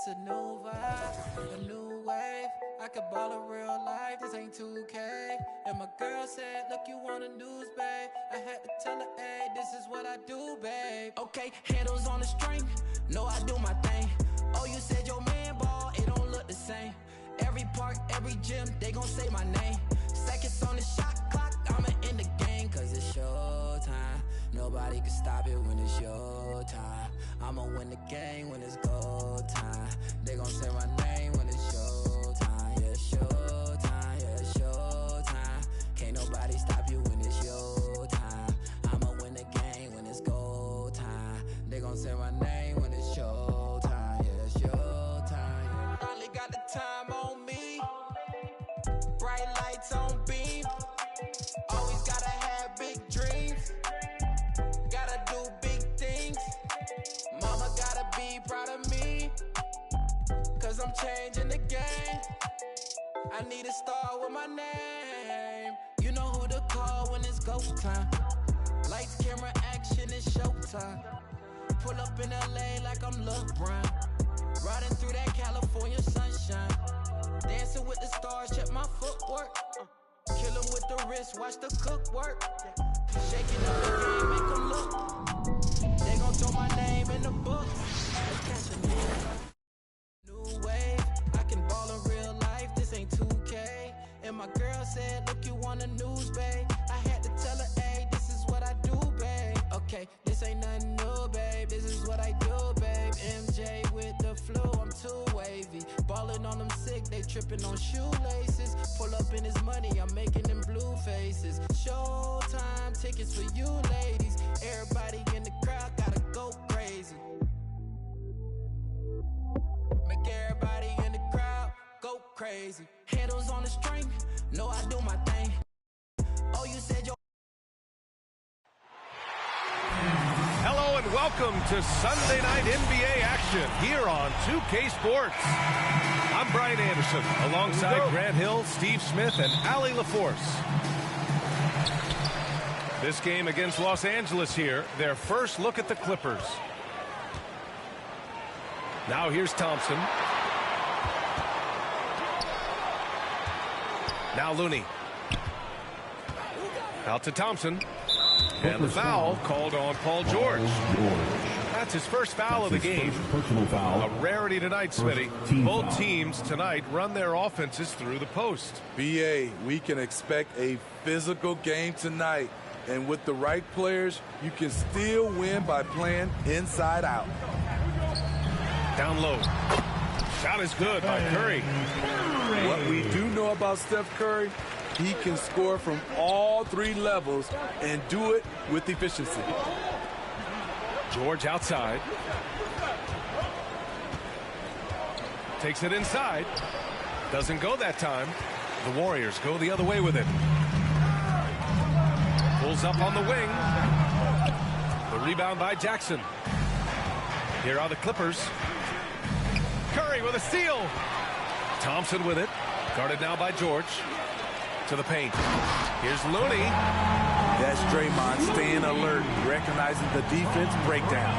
It's a new vibe, a new wave. I could ball in real life, this ain't 2K. And my girl said, look, you want a news, babe. I had to tell her, hey, this is what I do, babe. Okay, handles on the string, know I do my thing. Oh, you said your man ball, it don't look the same. Every park, every gym, they gon' say my name. Seconds on the shot clock, I'ma end the game. Cause it's your time, nobody can stop it when it's your time. I'ma win the game when it's go time. They gon' say my name when it's your time. Yeah, it's your time, yeah, it's your time. Can't nobody stop you when it's your time. I'ma win the game when it's go time. They gon' say my name when it's your time. Yeah, it's your time. Finally got the time on me. Bright lights on beam. Always gotta have big dreams. Gotta do big things. Mama gotta be proud of me. Cause I'm changing the game. I need a star with my name. You know who to call when it's go time. Lights, camera, action, it's showtime. Pull up in LA like I'm LeBron. Riding through that California sunshine. Dancing with the stars, check my footwork. Kill 'em with the wrist, watch the cook work. Shaking up the game, make 'em look. They gon' throw my name in the book. Let's catch a new wave. I can ball in real life, this ain't 2K. And my girl said, look, you want the news, babe. I had to tell her, hey, this is what I do, babe. Okay, this ain't nothing new, babe. This is what I do, babe. MJ with the flu, I'm too wavy. Ballin' on them sick, they trippin' on shoelaces. Pull up in his money, I'm making them blue faces. Showtime tickets for you ladies. Everybody in the crowd gotta go crazy. Make everybody in the crowd go crazy. Handles on the string, know I do my thing. Oh, you said your... Hello and welcome to Sunday Night NBA action here on 2K Sports. I'm Brian Anderson, alongside Grant Hill, Steve Smith, and Ali LaForce. This game against Los Angeles here, their first look at the Clippers. Now here's Thompson. Now Looney. Out to Thompson. And the foul called on Paul George. That's his first foul of the game. A rarity tonight, Smitty. Both teams tonight run their offenses through the post. BA, we can expect a physical game tonight. And with the right players, you can still win by playing inside out. Down low. Shot is good by Curry. What we do know about Steph Curry, he can score from all three levels and do it with efficiency. George outside. Takes it inside. Doesn't go that time. The Warriors go the other way with it. Pulls up on the wing. The rebound by Jackson. Here are the Clippers. Curry with a steal. Thompson with it. Guarded now by George. To the paint. Here's Looney. That's Draymond staying alert, recognizing the defense breakdown.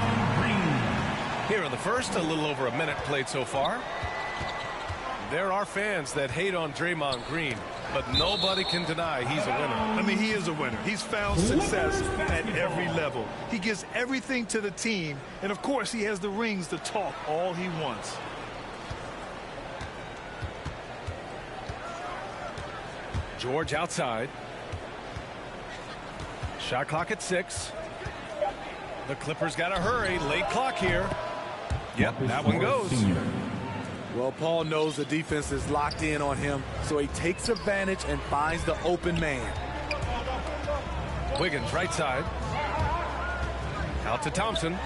Here in the first, a little over a minute played so far. There are fans that hate on Draymond Green, but nobody can deny he's a winner. I mean, he is a winner. He's found success at every level. He gives everything to the team, and of course, he has the rings to talk all he wants. George outside. Shot clock at 6. The Clippers got to hurry. Late clock here. Yep, that one goes. Well, Paul knows the defense is locked in on him, so he takes advantage and finds the open man. Wiggins right side. Out to Thompson.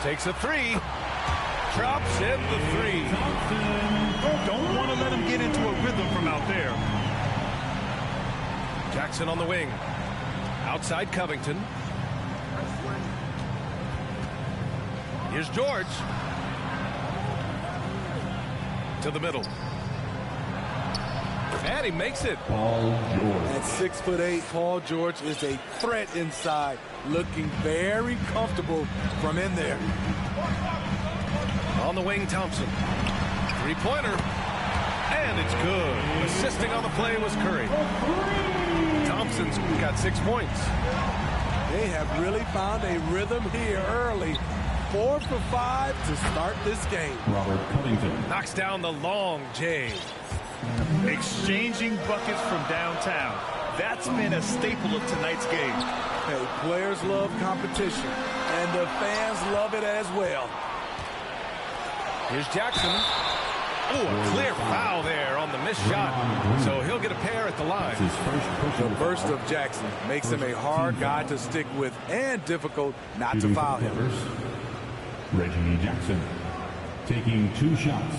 Takes a 3. Drops in the 3. Don't want to let him get into a rhythm from out there. Jackson on the wing. Outside Covington. Here's George. To the middle. And he makes it. At 6'8", Paul George is a threat inside, looking very comfortable from in there. On the wing, Thompson. Three-pointer. And it's good. Assisting on the play was Curry. Thompson's got 6 points. They have really found a rhythm here early. 4 for 5 to start this game. Robert Covington knocks down the long J. Exchanging buckets from downtown. That's been a staple of tonight's game. Hey, players love competition, and the fans love it as well. Here's Jackson. Oh, a clear foul there on the missed shot. So he'll get a pair at the line. The burst of Jackson makes him a hard guy to stick with and difficult not to foul him. Reggie Jackson taking 2 shots.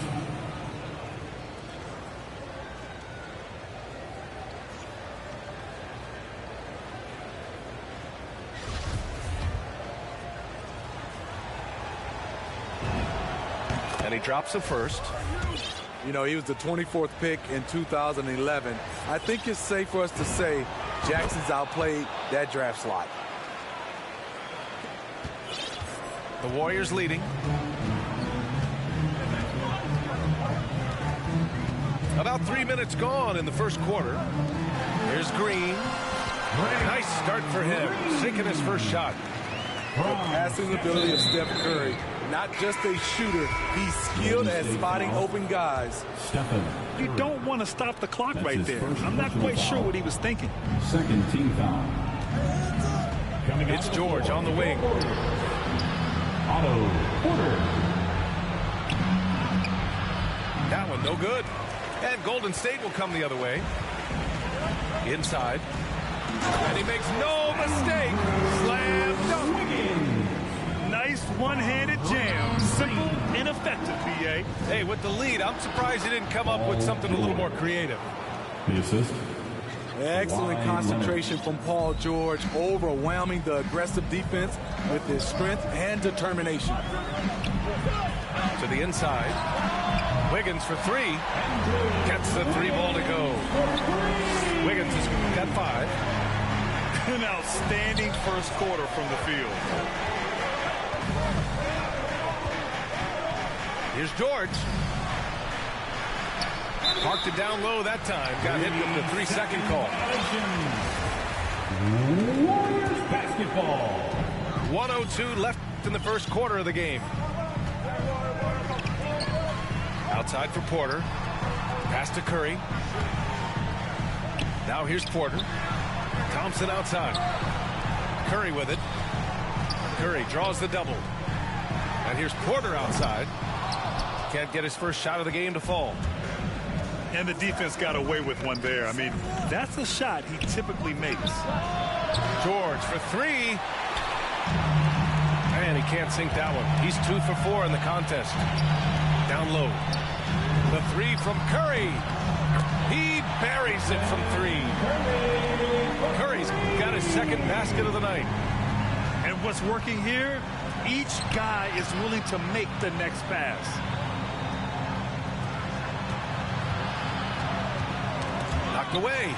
And he drops the first. You know, he was the 24th pick in 2011. I think it's safe for us to say Jackson's outplayed that draft slot. The Warriors leading. About 3 minutes gone in the first quarter. Here's Green. Nice start for him. Sinking his first shot. The passing ability of Steph Curry. Not just a shooter, he's skilled at spotting open guys. You don't want to stop the clock right there. I'm not quite sure what he was thinking. Second team foul. It's George on the wing. Otto Porter. That one no good. And Golden State will come the other way. Inside. And he makes no mistake. Slam dunk. Nice one-handed jam. Simple and effective, PA. Hey, with the lead, I'm surprised he didn't come up with something a little more creative. The assist. Excellent concentration from Paul George, overwhelming the aggressive defense with his strength and determination. To the inside. Wiggins for 3. Gets the 3-ball to go. Wiggins has got 5. An outstanding first quarter from the field. Here's George. Parked it down low that time. Got hit with the 3-second call. Warriors basketball. 1:02 left in the first quarter of the game. Outside for Porter. Pass to Curry. Now here's Porter. Thompson outside. Curry with it. Curry draws the double. And here's Porter outside. Can't get his first shot of the game to fall. And the defense got away with one there. I mean, that's a shot he typically makes. George for 3. And he can't sink that one. He's 2 for 4 in the contest. Down low. The 3 from Curry. He buries it from 3. Curry's got his second basket of the night. And what's working here, each guy is willing to make the next pass. Knocked away.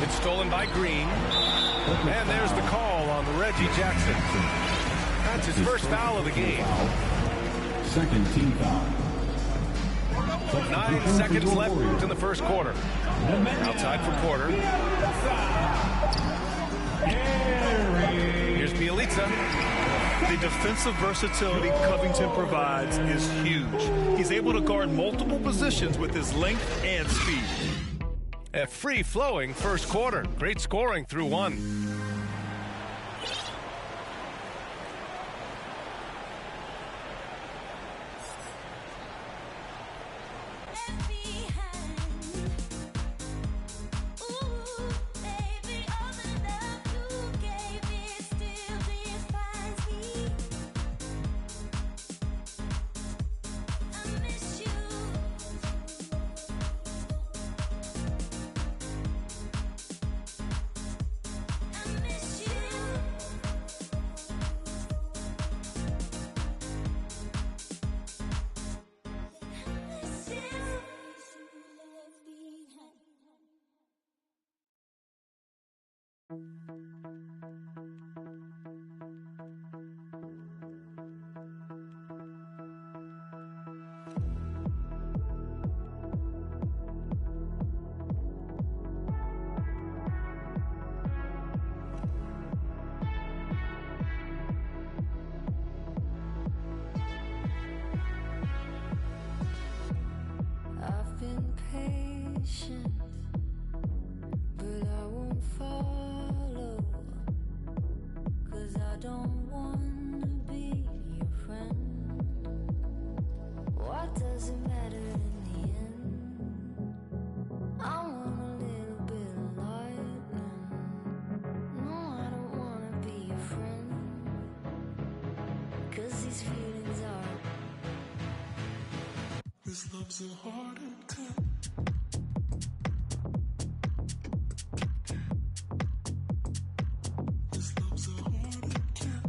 It's stolen by Green. And there's the call on Reggie Jackson. That's his first foul of the game. Second team foul. 9 seconds left in the first quarter. Outside for Porter. Here's Bielitsa. The defensive versatility Covington provides is huge. He's able to guard multiple positions with his length and speed. A free-flowing first quarter. Great scoring through 1. I've been patient, but I won't follow, 'cause I don't wanna be your friend. What does it matter in the end? I want a little bit of lightning. No, I don't wanna be your friend, 'cause these feelings are. This love's a heart attack. This love's a heart attack.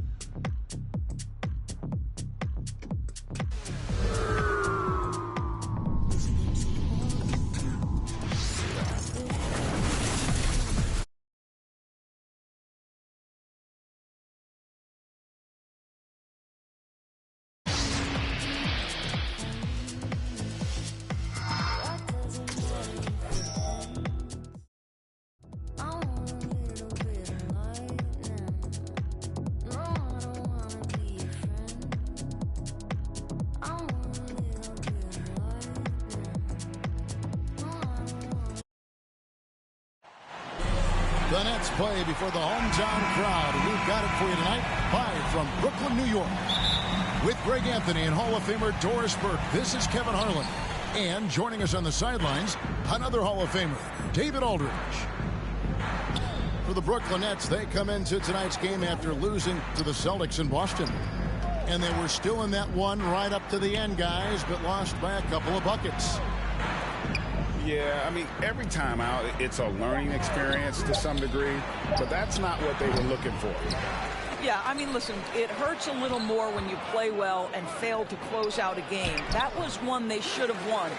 This love's a heart attack. What does it matter if it ends? I want a little bit of lightning. No, I don't wanna be your friend. I want a little bit of lightning. No, I don't wanna. The Nets play before the hometown crowd. We've got it for you tonight, live from Brooklyn, New York. With Greg Anthony and Hall of Famer Doris Burke, this is Kevin Harlan. And joining us on the sidelines, another Hall of Famer, David Aldridge. For the Brooklyn Nets, they come into tonight's game after losing to the Celtics in Boston. And they were still in that one right up to the end, guys, but lost by a couple of buckets. Yeah, I mean, every time out, it's a learning experience to some degree, but that's not what they were looking for. Yeah, I mean, listen, it hurts a little more when you play well and fail to close out a game. That was one they should have won.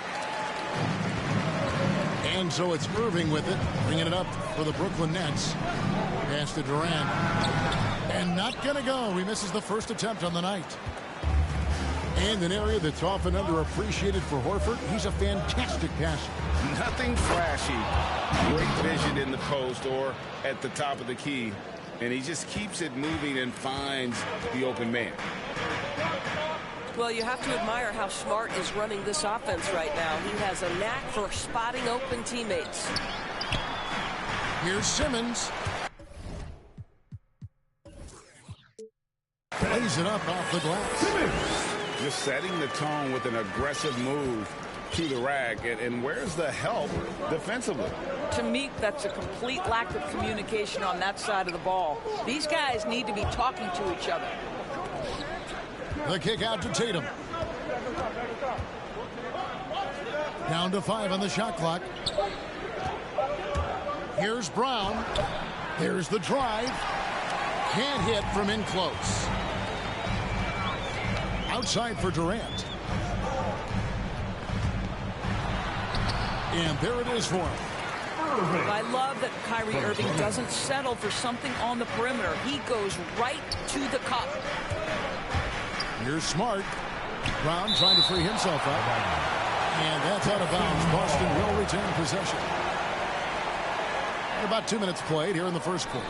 And so it's Irving with it, bringing it up for the Brooklyn Nets. Pass to Durant. And not going to go. He misses the first attempt on the night. And an area that's often underappreciated for Horford, he's a fantastic passer. Nothing flashy. Great vision in the post or at the top of the key. And he just keeps it moving and finds the open man. Well, you have to admire how Smart is running this offense right now. He has a knack for spotting open teammates. Here's Simmons. Plays it up off the glass. Just setting the tone with an aggressive move to the rack. And where's the help defensively? To me, that's a complete lack of communication on that side of the ball. These guys need to be talking to each other. The kick out to Tatum. Down to 5 on the shot clock. Here's Brown. There's the drive. Can't hit from in close. Outside for Durant. And there it is for him. I love that Kyrie Irving doesn't settle for something on the perimeter. He goes right to the cup. Here's Smart. Brown trying to free himself up. And that's out of bounds. Boston will retain possession. About 2 minutes played here in the first quarter.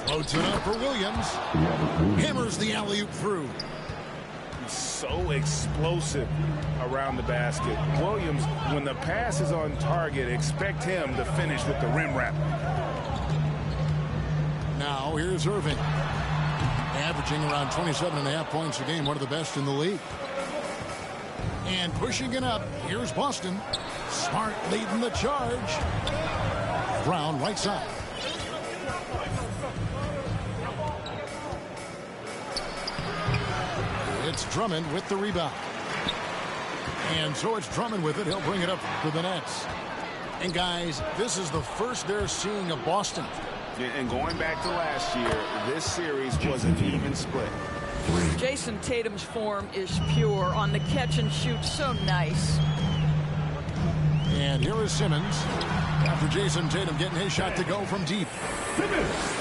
Floats it up for Williams. Hammers the alley-oop through. So explosive around the basket. Williams, when the pass is on target, expect him to finish with the rim wrap. Now here's Irving. Averaging around 27.5 points a game, one of the best in the league. And pushing it up, here's Boston. Smart leading the charge. Brown right side. It's Drummond with the rebound. And so it's Drummond with it. He'll bring it up to the Nets. And guys, this is the first they're seeing of Boston. And going back to last year, this series was an even split. Jason Tatum's form is pure on the catch and shoot. So nice. And here is Simmons. after Jason Tatum getting his shot to go from deep.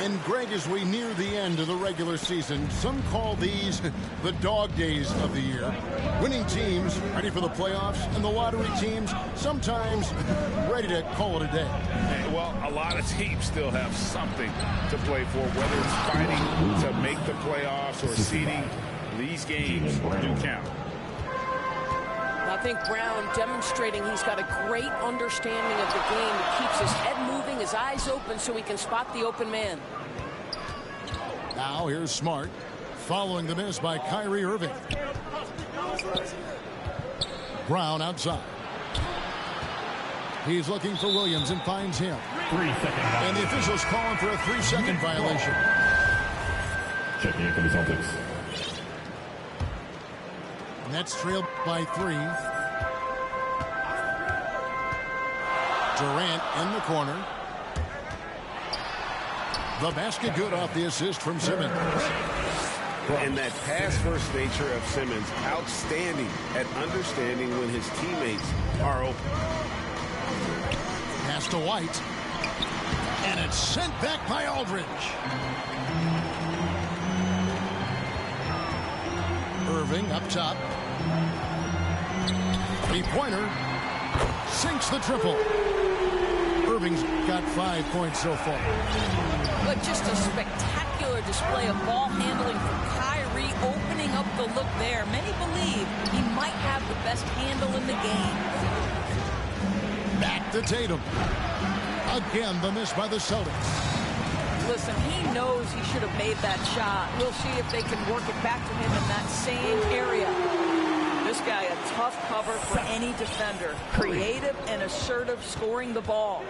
And Greg, as we near the end of the regular season, some call these the dog days of the year. Winning teams ready for the playoffs, and the lottery teams sometimes ready to call it a day. Well, a lot of teams still have something to play for, whether it's fighting to make the playoffs or seeding. These games do count. I think Brown demonstrating he's got a great understanding of the game. He keeps his head moving, his eyes open so he can spot the open man. Now here's Smart, following the miss by Kyrie Irving. Brown outside. He's looking for Williams and finds him. 3 seconds. And the officials calling for a 3-second violation. Checking in for the Celtics. Nets trailed by 3. Durant in the corner. The basket good off the assist from Simmons. And that pass-first nature of Simmons, outstanding at understanding when his teammates are open. Pass to White. And it's sent back by Aldridge. Irving up top. Three-pointer. Sinks the triple. Irving's got 5 points so far. But just a spectacular display of ball handling from Kyrie, opening up the look there. Many believe he might have the best handle in the game. Back to Tatum. Again, the miss by the Celtics. Listen, he knows he should have made that shot. We'll see if they can work it back to him in that same area. This guy, a tough cover for any defender. Creative and assertive scoring the ball.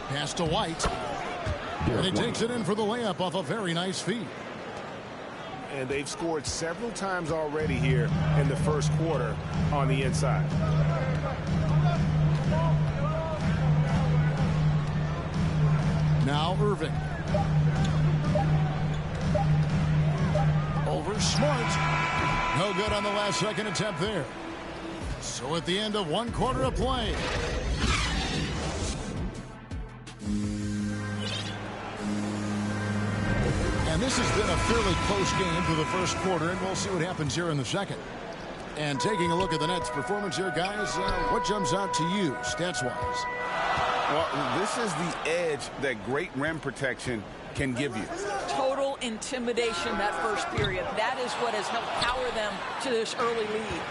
Pass to White. And he takes it in for the layup off a very nice feed. And they've scored several times already here in the first quarter on the inside. Now Irving. Over Smart. No good on the last second attempt there. So at the end of 1 quarter of play. And this has been a fairly close game through the first quarter, and we'll see what happens here in the second. And taking a look at the Nets' performance here, guys, what jumps out to you, stats-wise? Well, this is the edge that great rim protection can give you. Total intimidation that first period. That is what has helped power them to this early lead.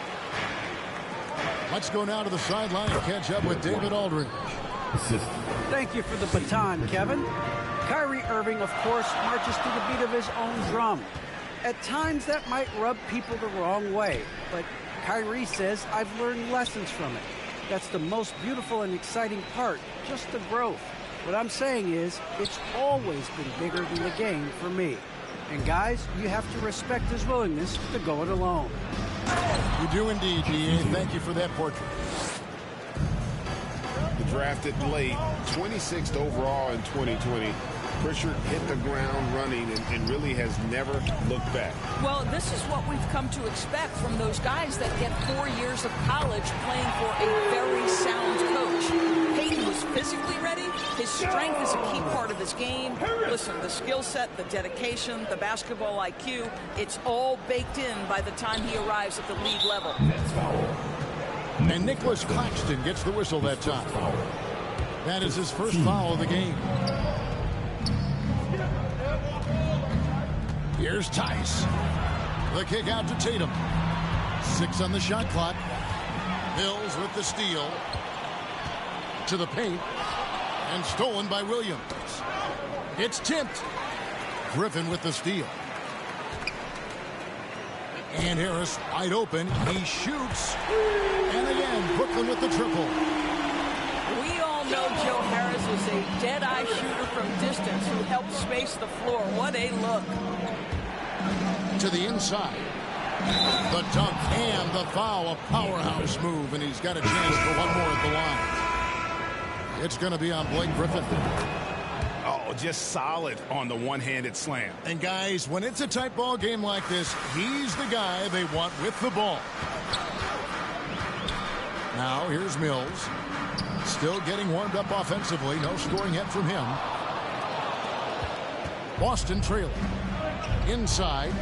Let's go now to the sideline and catch up with David Aldridge. Thank you for the baton, Kevin. Kyrie Irving, of course, marches to the beat of his own drum. At times, that might rub people the wrong way, but Kyrie says, I've learned lessons from it. That's the most beautiful and exciting part, just the growth. What I'm saying is, it's always been bigger than the game for me. And guys, you have to respect his willingness to go it alone. You do indeed, D.A. Thank you for that portrait. Drafted late, 26th overall in 2020. Pritchard hit the ground running and really has never looked back. Well, this is what we've come to expect from those guys that get 4 years of college playing for a very sound coach. Peyton was physically ready. His strength is a key part of his game. Listen, the skill set, the dedication, the basketball IQ, it's all baked in by the time he arrives at the league level. And Nicholas Claxton gets the whistle that time. That is his first foul of the game. Here's Tice. The kick out to Tatum. 6 on the shot clock. Mills with the steal. To the paint. And stolen by Williams. It's tipped. Griffin with the steal. And Harris wide open. He shoots. And again, Brooklyn with the triple. We all know Joe Harris is a dead-eye shooter from distance who helped space the floor. What a look. To the inside. The dunk and the foul. A powerhouse move, and he's got a chance for one more at the line. It's going to be on Blake Griffin. Oh, just solid on the one-handed slam. And guys, when it's a tight ball game like this, he's the guy they want with the ball. Now here's Mills. Still getting warmed up offensively. No scoring yet from him. Boston trailing. Inside.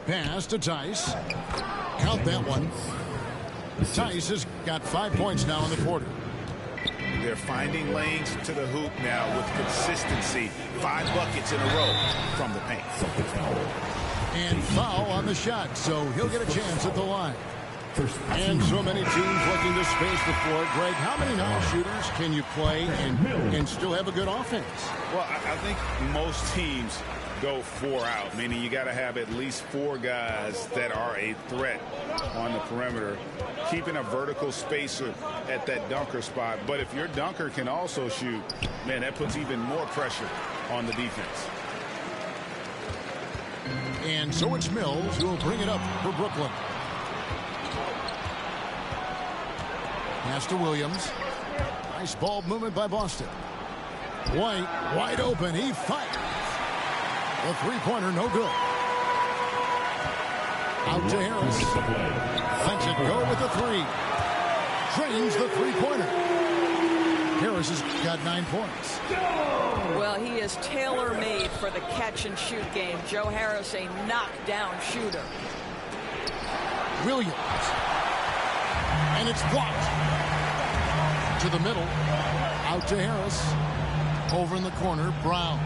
Pass to Tice. Count that one. Tice has got 5 points now in the quarter. They're finding lanes to the hoop now with consistency. 5 buckets in a row from the paint. And foul on the shot, so he'll get a chance at the line. And so many teams looking to space the floor. Greg, how many non-shooters can you play and still have a good offense? Well, I think most teams go 4 out, meaning you got to have at least 4 guys that are a threat on the perimeter, keeping a vertical spacer at that dunker spot. But if your dunker can also shoot, man, that puts even more pressure on the defense. And so it's Mills who will bring it up for Brooklyn. Pass to Williams. Nice ball movement by Boston. White wide open. He fires. The three-pointer no good. Out to Harris. Lets it go with the 3. Drains the three-pointer. Harris has got 9 points. Well, he is tailor-made for the catch-and-shoot game. Joe Harris, a knockdown shooter. Williams. And it's blocked. To the middle. Out to Harris. Over in the corner, Brown.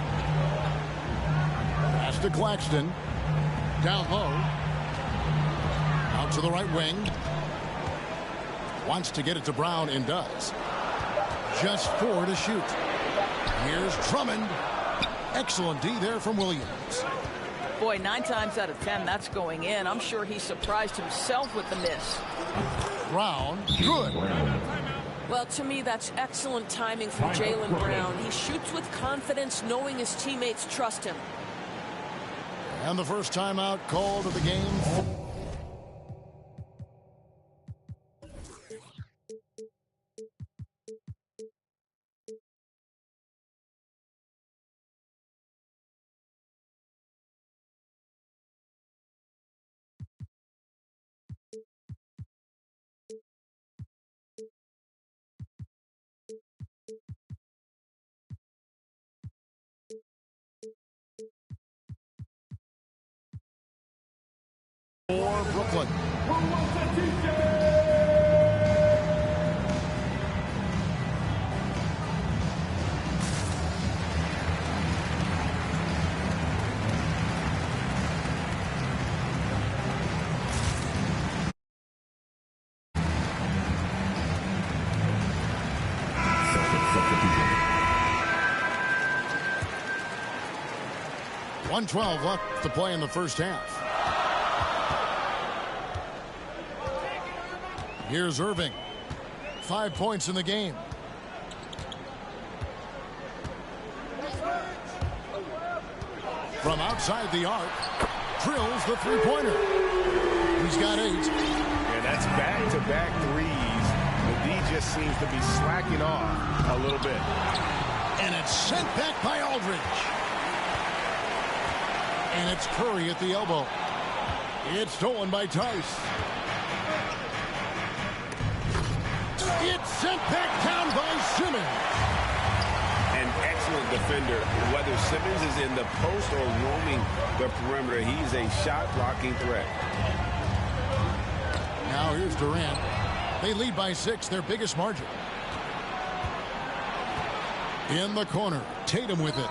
Pass to Claxton. Down low. Out to the right wing. Wants to get it to Brown and does. Just 4 to shoot. Here's Drummond. Excellent D there from Williams. Boy, 9 times out of 10, that's going in. I'm sure he surprised himself with the miss. Brown, good. Well, to me, that's excellent timing from Jaylen Brown. He shoots with confidence, knowing his teammates trust him. And the first timeout called of the game. For Brooklyn. Substitution. 1:12 left to play in the first half. Here's Irving. 5 points in the game. From outside the arc, drills the three-pointer. He's got 8. Yeah, that's back-to-back threes. The D just seems to be slacking off a little bit. And it's sent back by Aldridge. And it's Curry at the elbow. It's stolen by Tice. It's sent back down by Simmons. An excellent defender. Whether Simmons is in the post or roaming the perimeter, he's a shot-blocking threat. Now here's Durant. They lead by 6, their biggest margin. In the corner, Tatum with it.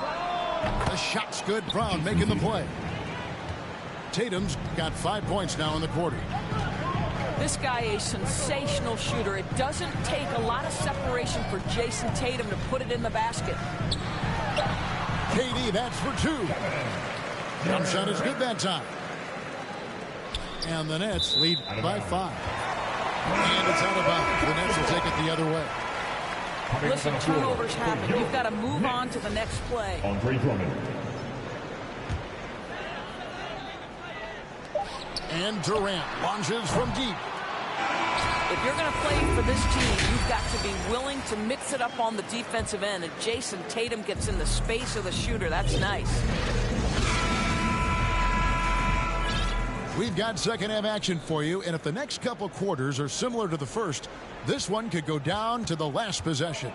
The shot's good. Brown making the play. Tatum's got 5 points now in the quarter. This guy, a sensational shooter. It doesn't take a lot of separation for Jason Tatum to put it in the basket. KD, that's for 2. Jump shot is good that time. And the Nets lead by 5. And it's out of bounds. The Nets will take it the other way. Listen, turnovers happen. You've got to move on to the next play. Andre Drummond. And Durant launches from deep. If you're going to play for this team, you've got to be willing to mix it up on the defensive end. And Jason Tatum gets in the space of the shooter. That's nice. We've got second half action for you, and if the next couple quarters are similar to the first, this one could go down to the last possession.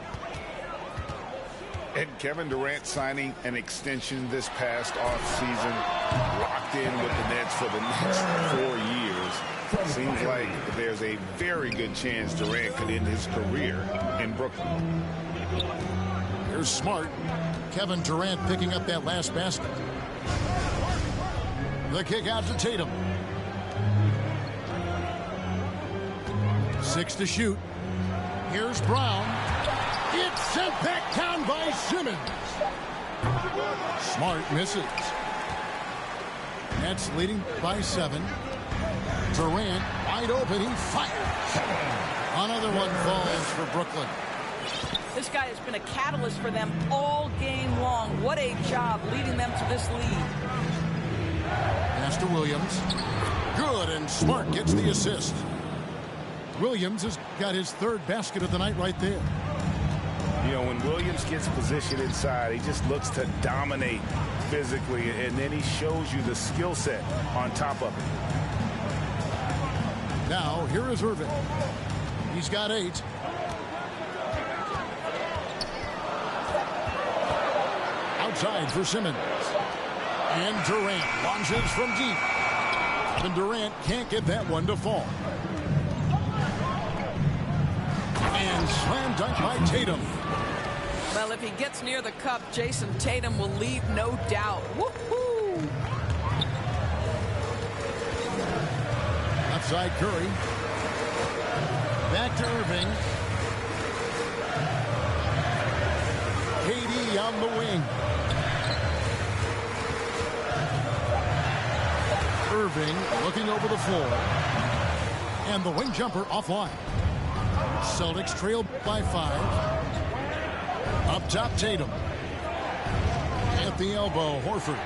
And Kevin Durant signing an extension this past offseason, locked in with the Nets for the next 4 years. Seems like there's a very good chance Durant could end his career in Brooklyn. Here's Smart. Kevin Durant picking up that last basket. The kick out to Tatum. 6 to shoot. Here's Brown. It's sent back down by Simmons. Smart misses. Nets leading by 7. Durant wide open. He fires. Another one falls for Brooklyn. This guy has been a catalyst for them all game long. What a job leading them to this lead. Pass to Williams. Good, and Smart gets the assist. Williams has got his third basket of the night right there. You know, when Williams gets positioned inside, he just looks to dominate physically, and then he shows you the skill set on top of it. Now, here is Irving. He's got 8. Outside for Simmons. And Durant launches from deep. And Durant can't get that one to fall. And slam dunk by Tatum. Well, if he gets near the cup, Jason Tatum will lead, no doubt. Woohoo! Outside Curry. Back to Irving. KD on the wing. Irving looking over the floor. And the wing jumper offline. Celtics trailed by 5. Up top, Tatum. At the elbow, Horford.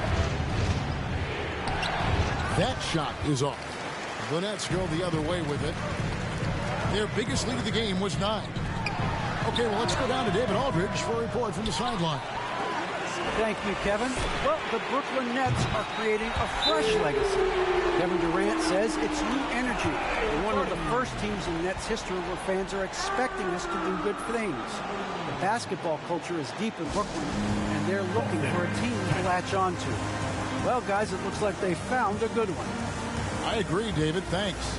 That shot is off. The Nets go the other way with it. Their biggest lead of the game was 9. Okay, well, let's go down to David Aldridge for a report from the sideline. Thank you, Kevin. Well, the Brooklyn Nets are creating a fresh legacy. Kevin Durant says it's new energy. We're one of the first teams in Nets history where fans are expecting us to do good things. The basketball culture is deep in Brooklyn, and they're looking for a team to latch on to. Well, guys, it looks like they found a good one. I agree, David. Thanks.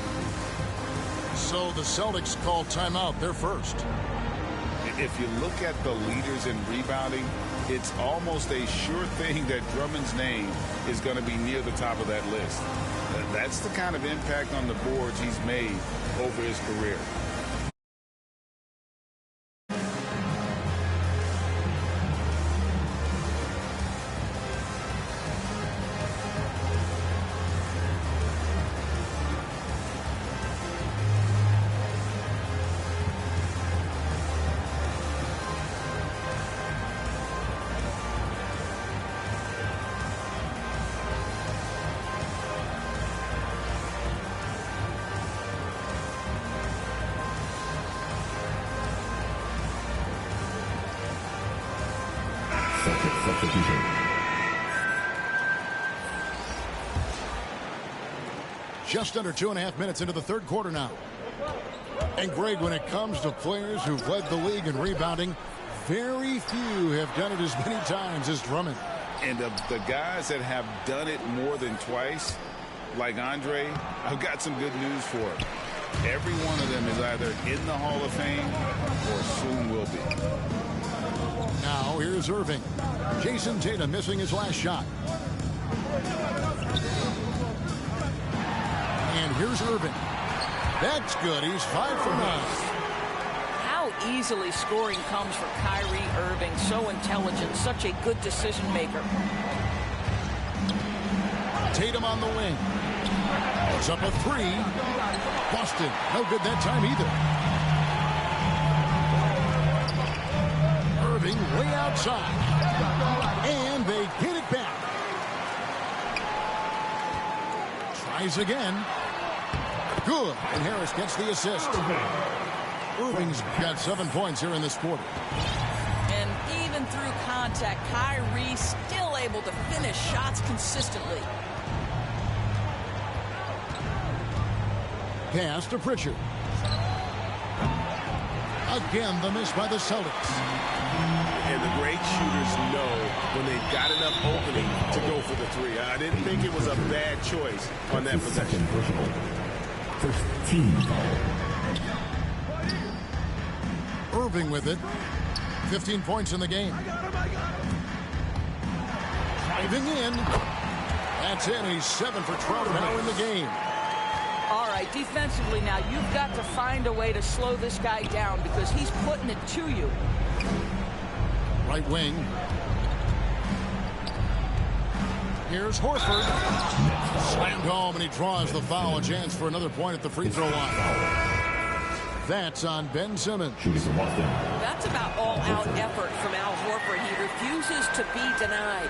So the Celtics call timeout. They're first. If you look at the leaders in rebounding, it's almost a sure thing that Drummond's name is going to be near the top of that list. That's the kind of impact on the boards he's made over his career. Substitution. Just under 2.5 minutes into the third quarter now. And Greg, when it comes to players who've led the league in rebounding, very few have done it as many times as Drummond. And of the guys that have done it more than twice, like Andre, I've got some good news for him. Every one of them is either in the Hall of Fame or soon will be. Now here's Irving. Jason Tatum missing his last shot. And here's Irving. That's good. He's 5 for 9. How easily scoring comes for Kyrie Irving. So intelligent, such a good decision maker. Tatum on the wing. Puts up a 3. Boston, no good that time either. Irving way outside. And they get it back. Tries again. Good. And Harris gets the assist. Irving's got 7 points here in this quarter. And even through contact, Kyrie still able to finish shots consistently. Pass to Pritchard. Again, the miss by the Celtics. And the great shooters know when they've got enough opening to go for the three. I didn't think it was a bad choice on that possession. First team foul. Irving with it. 15 points in the game. Driving in. That's in. He's 7 for 12 now in the game. All right, defensively now, you've got to find a way to slow this guy down because he's putting it to you. Right wing. Here's Horford. Slammed home, and he draws the foul. A chance for another point at the free throw line. That's on Ben Simmons. That's about all-out effort from Al Horford. He refuses to be denied.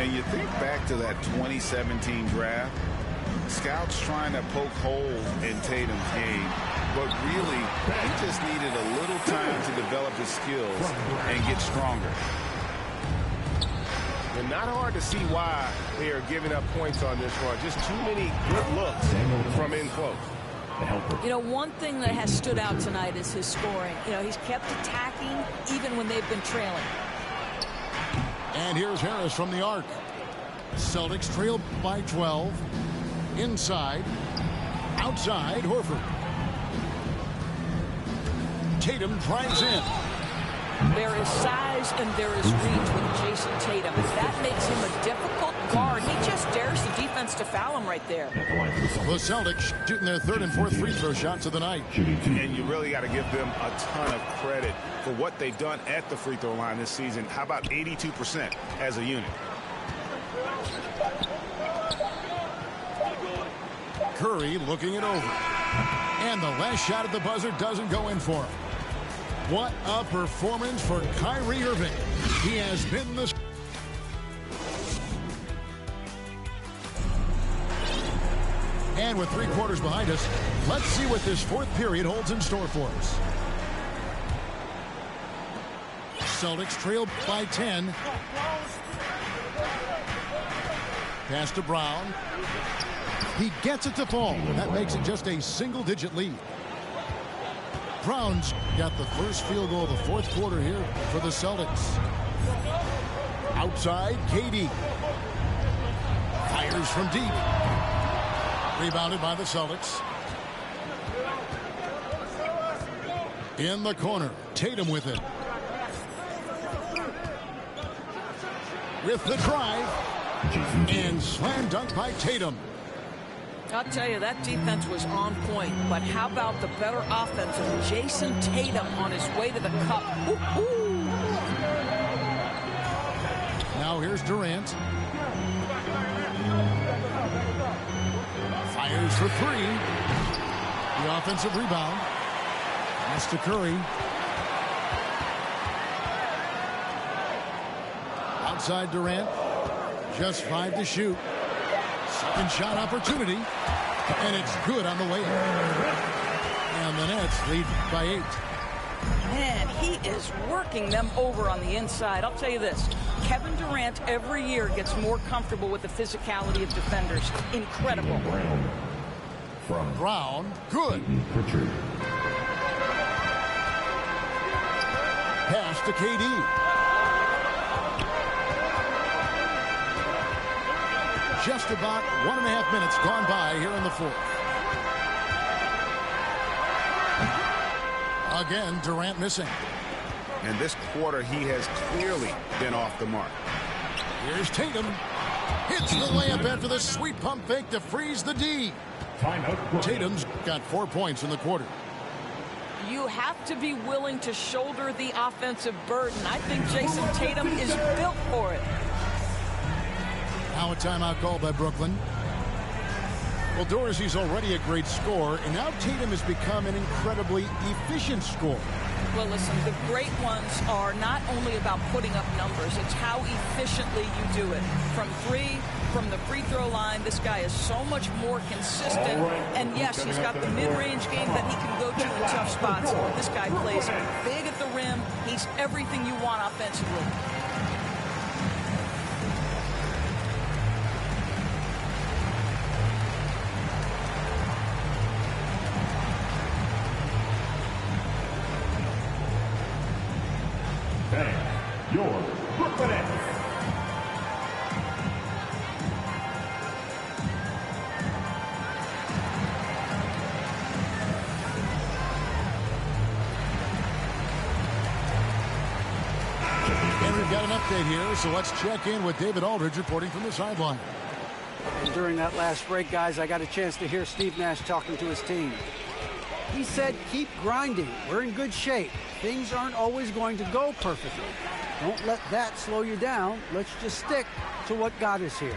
And you think back to that 2017 draft, scouts trying to poke holes in Tatum's game, but really, he just needed a little time to develop his skills and get stronger. And not hard to see why they are giving up points on this one. Just too many good looks from in close. You know, one thing that has stood out tonight is his scoring. You know, he's kept attacking even when they've been trailing. And here's Harris from the arc. Celtics trail by 12. Inside. Outside, Horford. Tatum drives in. There is size and there is reach with Jason Tatum. That makes him a difficult guard. He just dares the defense to foul him right there. The Celtics shooting their third and fourth free throw shots of the night. And you really got to give them a ton of credit for what they've done at the free throw line this season. How about 82% as a unit? Curry looking it over. And the last shot at the buzzer doesn't go in for him. What a performance for Kyrie Irving. He has been the... And with 3 quarters behind us, let's see what this fourth period holds in store for us. Celtics trail by 10. Pass to Brown. He gets it to fall. That makes it just a single-digit lead. Brown's got the first field goal of the fourth quarter here for the Celtics. Outside, KD. Fires from deep. Rebounded by the Celtics. In the corner, Tatum with it. With the drive. And slam dunk by Tatum. I'll tell you, that defense was on point. But how about the better offense of Jason Tatum on his way to the cup? Woo-hoo! Now here's Durant. Fires for 3. The offensive rebound. Pass to Curry. Outside Durant. Just 5 to shoot. Second shot opportunity. And it's good on the way. And the Nets lead by 8. Man, he is working them over on the inside. I'll tell you this. Kevin Durant every year gets more comfortable with the physicality of defenders. Incredible. Brown, good. Pass to KD. Just about 1.5 minutes gone by here in the fourth. Again, Durant missing. And this quarter, he has clearly been off the mark. Here's Tatum. Hits the layup after the sweet pump fake to freeze the D. Tatum's got 4 points in the quarter. You have to be willing to shoulder the offensive burden. I think Jason Tatum is built for it. Now a timeout called by Brooklyn. Well, Dorsey's already a great scorer, and now Tatum has become an incredibly efficient scorer. Well, listen, the great ones are not only about putting up numbers, it's how efficiently you do it. From 3, from the free throw line, this guy is so much more consistent. And yes, he's got the mid-range game that he can go to in tough spots. This guy plays big at the rim. He's everything you want offensively. and your Brooklyn Nets. And we've got an update here, so let's check in with David Aldridge reporting from the sideline. And during that last break, guys, I got a chance to hear Steve Nash talking to his team. He said, keep grinding. We're in good shape. Things aren't always going to go perfectly. Don't let that slow you down. Let's just stick to what got us here.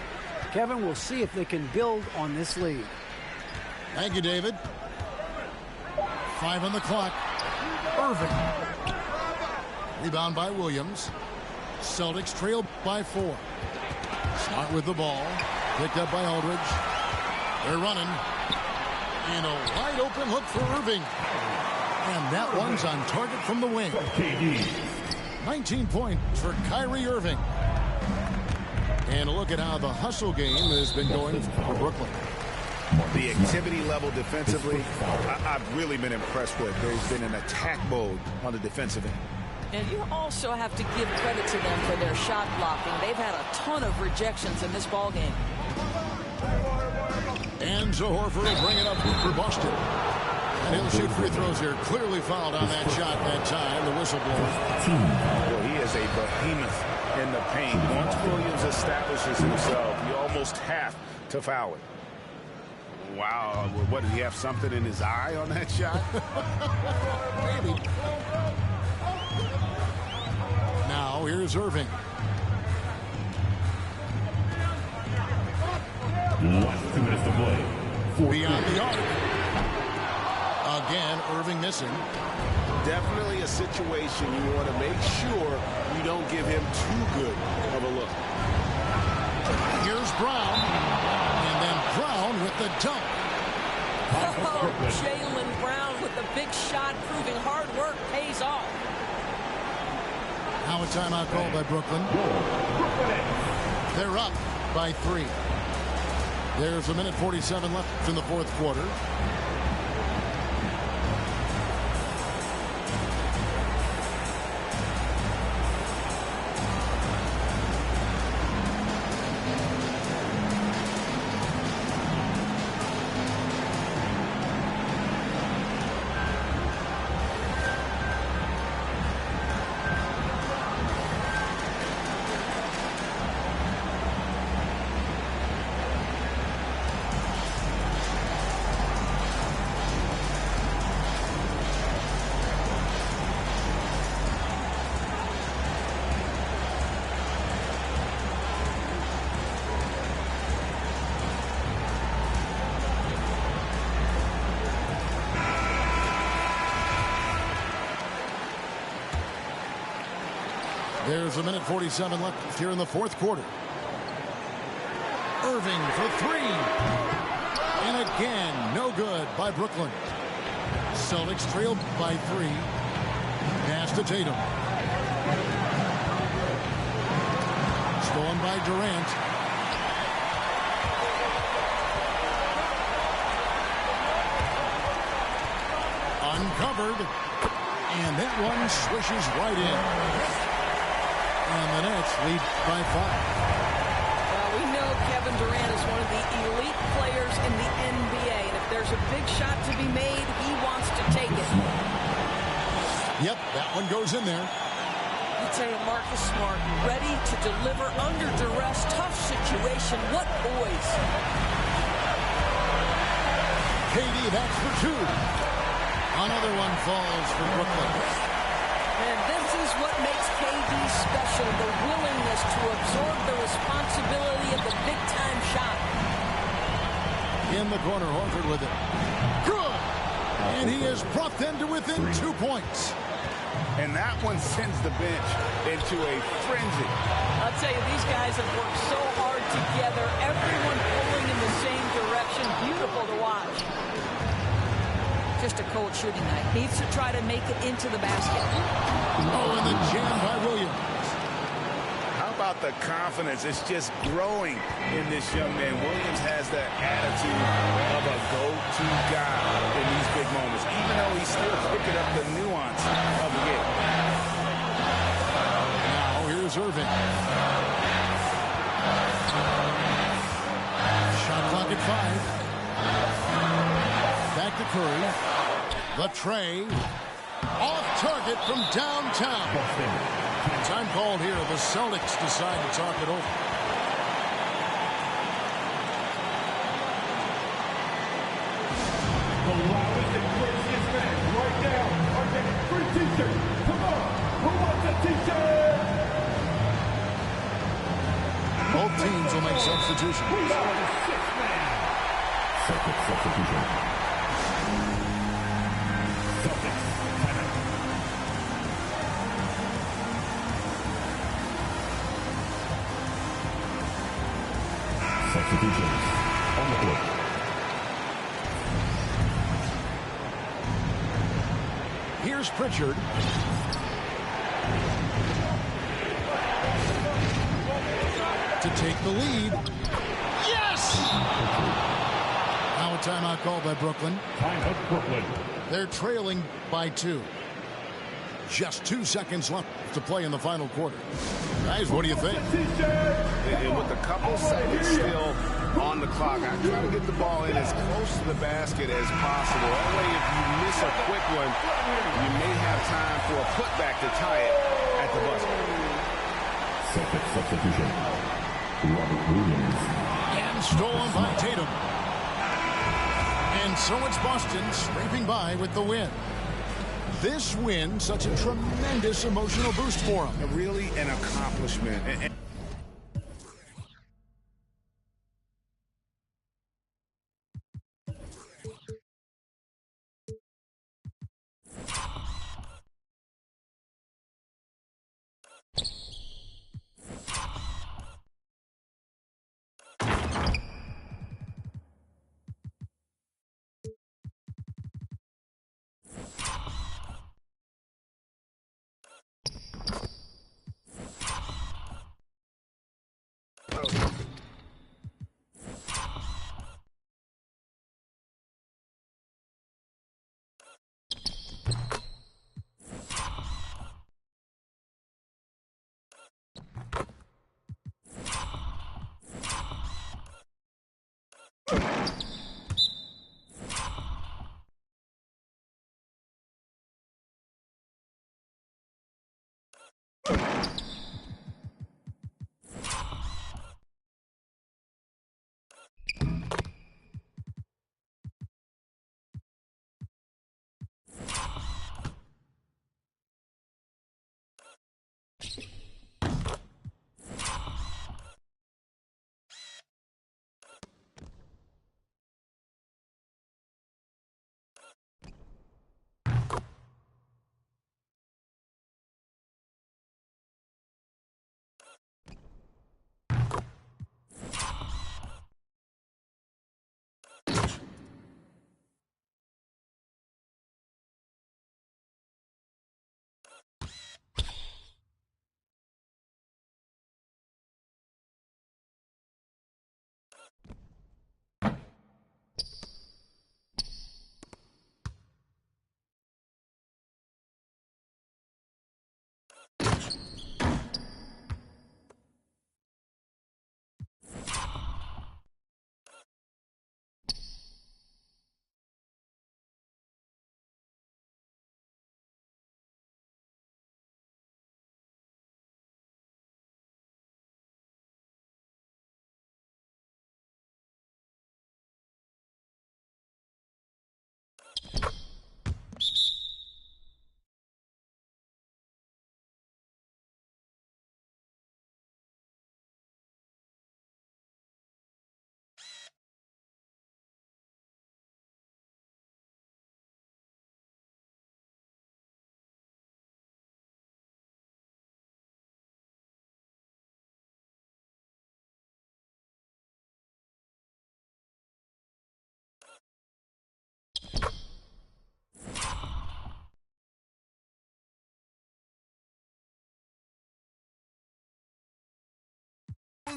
Kevin, we'll see if they can build on this lead. Thank you, David. 5 on the clock. Irving. Rebound by Williams. Celtics trail by 4. Smart with the ball. Picked up by Aldridge. They're running. And a wide open look for Irving. And that one's on target from the wing. 19 points for Kyrie Irving. And a look at how the hustle game has been going for Brooklyn. The activity level defensively, I've really been impressed with. There's been an attack mode on the defensive end. And you also have to give credit to them for their shot blocking. They've had a ton of rejections in this ball game. And Horford will bring it up for Boston. And he'll shoot free throws here. Clearly fouled on that shot that time. The whistle blows. Well, he is a behemoth in the paint. Once Williams establishes himself, you almost have to foul it. Wow. What, did he have something in his eye on that shot? Maybe. Now here's Irving. 2 minutes to play. Beyond the arc. Again, Irving missing. Definitely a situation you want to make sure you don't give him too good of a look. Here's Brown. And then Brown with the dunk. Oh, Jaylen Brown with the big shot, proving hard work pays off. Now a timeout called by Brooklyn. They're up by 3. There's 1:47 left in the fourth quarter. There's 1:47 left here in the fourth quarter. Irving for 3. And again, no good by Brooklyn. Celtics trailed by 3. Pass to Tatum. Stolen by Durant. Uncovered. And that one swishes right in. And the Nets lead by 5. Well, we know Kevin Durant is one of the elite players in the NBA. And if there's a big shot to be made, he wants to take it. Yep, that one goes in there. I tell you, Marcus Smart, ready to deliver under duress, tough situation. What poise. KD, that's for 2. Another one falls for Brooklyn. And this is what makes KD special, the willingness to absorb the responsibility of the big-time shot. In the corner, Horford with it. Good! And he has brought them to within 2 points. And that one sends the bench into a frenzy. I'll tell you, these guys have worked so hard together, everyone pulling in the same direction. Beautiful to watch. Just a cold shooting night. Needs to try to make it into the basket. Oh, and the jam by Williams. How about the confidence? It's just growing in this young man. Williams has that attitude of a go-to guy in these big moments, even though he's still picking up the nuance of the game. Irving. Shot clock at 5. Back to Curry. The tray. Off target from downtown. Time called here. The Celtics decide to talk it over. The loudest and craziest fans right now are getting free t-shirts. Come on, who wants a t-shirt? Both teams will make substitutions. We are the sixth man. Celtics substitution. Celtics timeout. Substitutions on the court. Here's Pritchard. To take the lead. Yes! Now a timeout called by Brooklyn. Timeout Brooklyn. They're trailing by 2. Just 2 seconds left to play in the final quarter. Guys, what do you think? And with a couple seconds still on the clock, I try to get the ball in as close to the basket as possible. That way, if you miss a quick one, you may have time for a putback to tie it at the buzzer. Celtics substitution. Robert Williams. And stolen by Tatum. And so it's Boston scraping by with the win. This win, such a tremendous emotional boost for them. Really an accomplishment.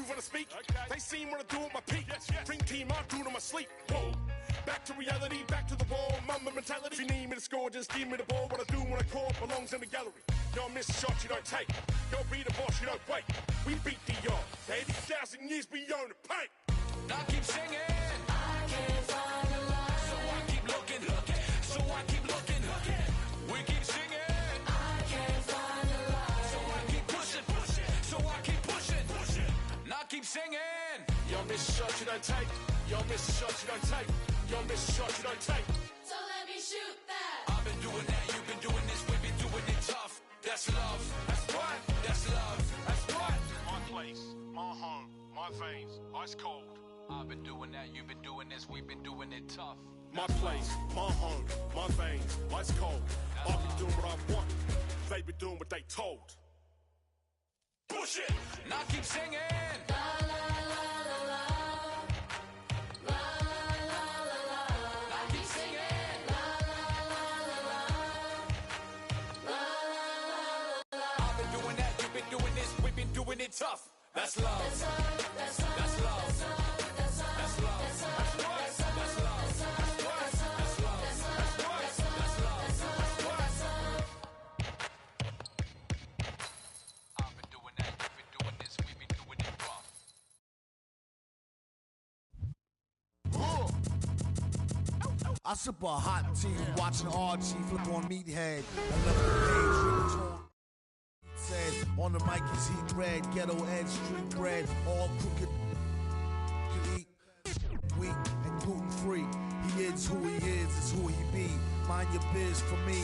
Wanna speak? Okay. They seen what I do with my peak. Yes. Dream team, I do to my sleep. Whoa. Back to reality, back to the raw mamba mentality. If you need me to score, just give me the ball. What I do when I call belongs in the gallery. Y'all miss shots you don't take. Y'all be the boss, you don't wait. We beat the yard. 80,000 years beyond the paint. I keep singing. I can't find a lie. So I keep looking. So I keep looking. We keep singing. I can't find a lie. So I keep pushing. So I keep pushing. And I keep singing. Y'all miss shots you don't take. Y'all miss shots you don't take. Y'all miss shots you don't take. So let me shoot that. I've been doing that. You've been doing this. We've been doing it tough. That's love. That's what. That's love. That's what. My place, my home, my veins, ice cold. I've been doing that. You've been doing this. We've been doing it tough. My place, my home, my veins, ice cold. I've been doing what I want. They been doing what they told. Push it. And I keep singing. La la la la la. La la la la la. I keep singing. La la la la la. La la la la. I've been doing that. You've been doing this. We've been doing it tough. That's love. That's love. That's love. That's love. That's love. That's love. That's love. That's love. That's what? That's love. That's love. That's love. That's what? That's love. That's love. That's love. That's what? That's love. That's love. That's love. That's what? That's love. I've been doing that. You've been doing this. We've been doing it rough. I sip a hot tea, watching Archie flip on Meathead. I left the page with the tone. Said on the mic is heat red, ghetto edge, street bread, all crooked. Can eat wheat and gluten free. He is who he is who he be. Mind your biz for me.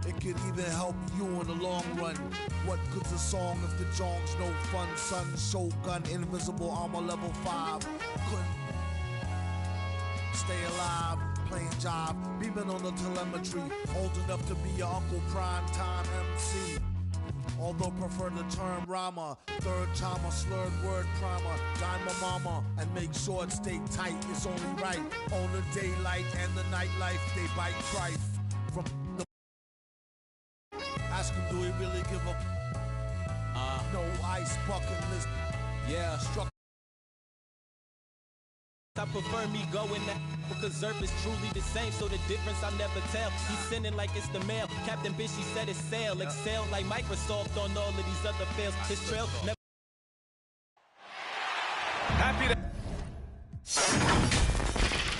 It could even help you in the long run. What good's a song if the jong's no fun? Son, Shogun, invisible armor level 5. Couldn't stay alive, playing job, beaming on the telemetry. Old enough to be your Uncle Prime Time MC. Although prefer the term rama, third timer, slurred word primer, dime my mama, and make sure it stay tight, it's only right. On the daylight and the nightlife, they bite trife. From the ask him, do he really give a no ice bucket list? Yeah. Struck. I prefer me going that because Zerp is truly the same, so the difference I never tell. He's sending like it's the mail. Captain Bishy said it's sail. Excel like Microsoft on all of these other fails. His trail never. Happy to.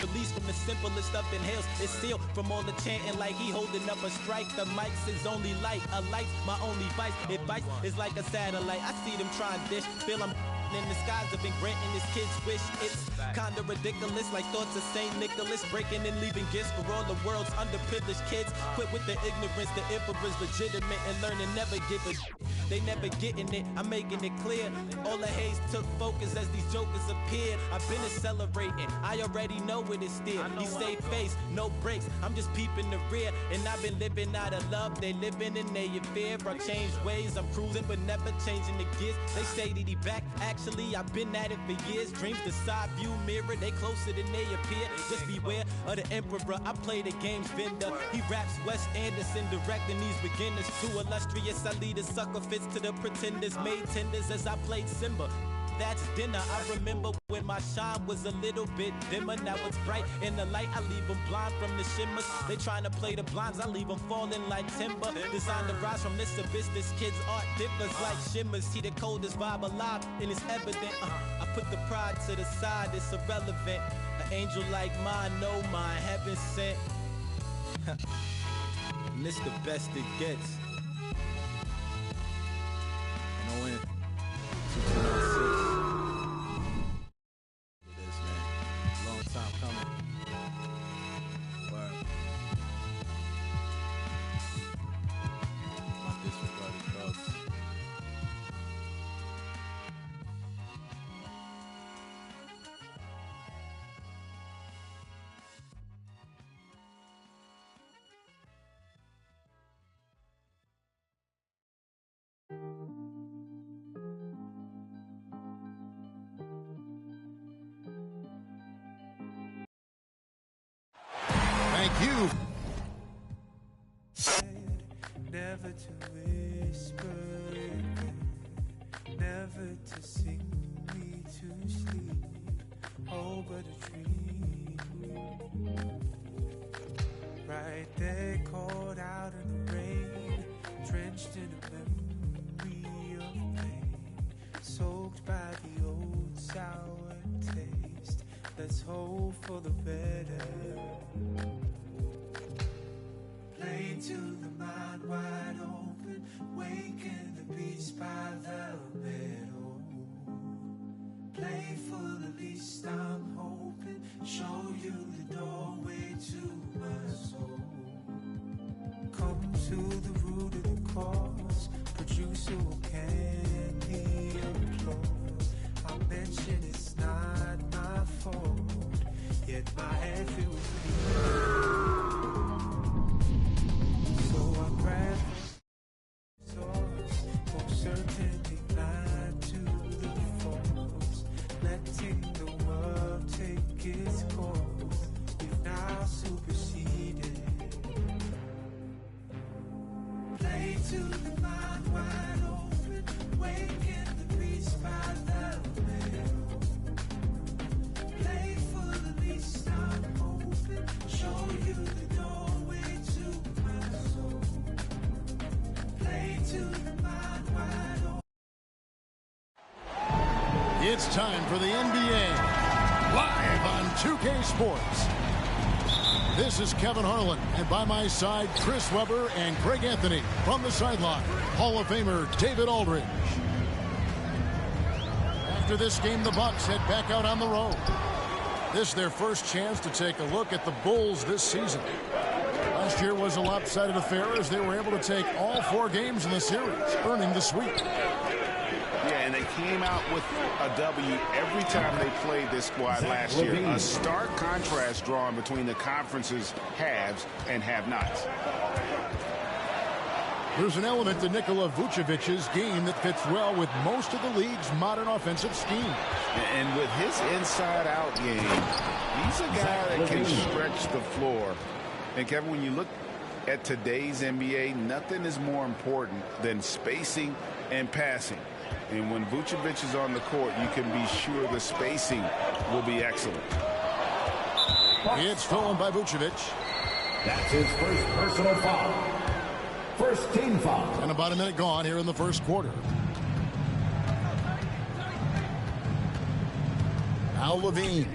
Released from the simplest of inhales. It's sealed from all the chanting like he holding up a strike. The mic's his only light. A light's my only vice. Advice is like a satellite. I see them trying dish. Feel I'm in the skies have been granting his kids wish. It's kinda ridiculous, like thoughts of St. Nicholas, breaking and leaving gifts for all the world's underprivileged kids. Quit with the ignorance, the emperor's legitimate and learning never give a they never getting it, I'm making it clear. All the haze took focus as these jokers appeared. I've been accelerating, I already know it is still. He stay face, no brakes, I'm just peeping the rear. And I've been living out of love, they living in their fear. I changed ways, I'm cruising but never changing the gears. They say that he back, actually I've been at it for years. Dreams the side view mirror, they closer than they appear. Just beware of the emperor, I play the game's vendor. He raps Wes Anderson, directing these beginners. Too illustrious, I lead a sucker fits to the pretenders. Made tenders as I played Simba. That's dinner. I remember when my shine was a little bit dimmer. Now it's bright in the light. I leave them blind from the shimmers. They trying to play the blinds. I leave them falling like timber. Designed to rise from this abyss. This kid's art differs like shimmers. See the coldest vibe alive and it's evident. I put the pride to the side. It's irrelevant. An angel like mine, no mine, heaven sent. And it's the best it gets. And I win. 296. It is, man. Long time coming. Word. My disregarded thugs. Thank you. Never to whisper, never to sing me to sleep. Oh, but a dream hope for the better. Play to the mind wide open, waken the beast by the middle. Play for the least I'm hoping, show you the doorway to my soul. Come to the root of the cause, producer will candy applause. I mention it's not my fault, yet my head feels so I grab the source, most certainly blind to the force, letting the world take its course. We've now superseded. Play to the mind wide open, waken the beast by the middle. Play for the least I'm hoping, show you the doorway to my soul. Play to the mind wide open. It's time for the NBA, live on 2K Sports. This is Kevin Harlan, and by my side, Chris Webber and Greg Anthony. From the sideline, Hall of Famer David Aldridge. After this game, the Bucks head back out on the road. This is their first chance to take a look at the Bulls this season. Last year was a lopsided affair as they were able to take all 4 games in the series, earning the sweep. Yeah, and they came out with a W every time they played this squad last year. A stark contrast drawn between the conference's haves and have-nots. There's an element to Nikola Vucevic's game that fits well with most of the league's modern offensive scheme. And with his inside-out game, he's a guy that can stretch the floor. And, Kevin, when you look at today's NBA, nothing is more important than spacing and passing. And when Vucevic is on the court, you can be sure the spacing will be excellent. It's stolen by Vucevic. That's his first personal foul. First team foul. And about a minute gone here in the first quarter. Now Levine.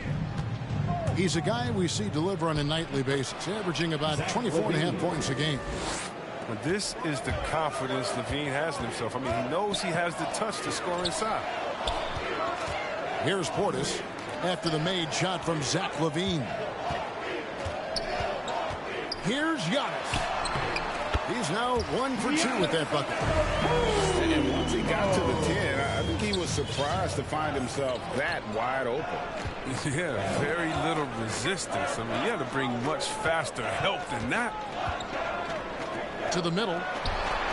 He's a guy we see deliver on a nightly basis, averaging about 24.5 points a game. But this is the confidence Levine has in himself. I mean, he knows he has the touch to score inside. Here's Portis after the made shot from Zach Levine. Here's Giannis. He's now 1 for 2 with that bucket. And once he got to the 10, I think he was surprised to find himself that wide open. Yeah, very little resistance. I mean, you had to bring much faster help than that. To the middle.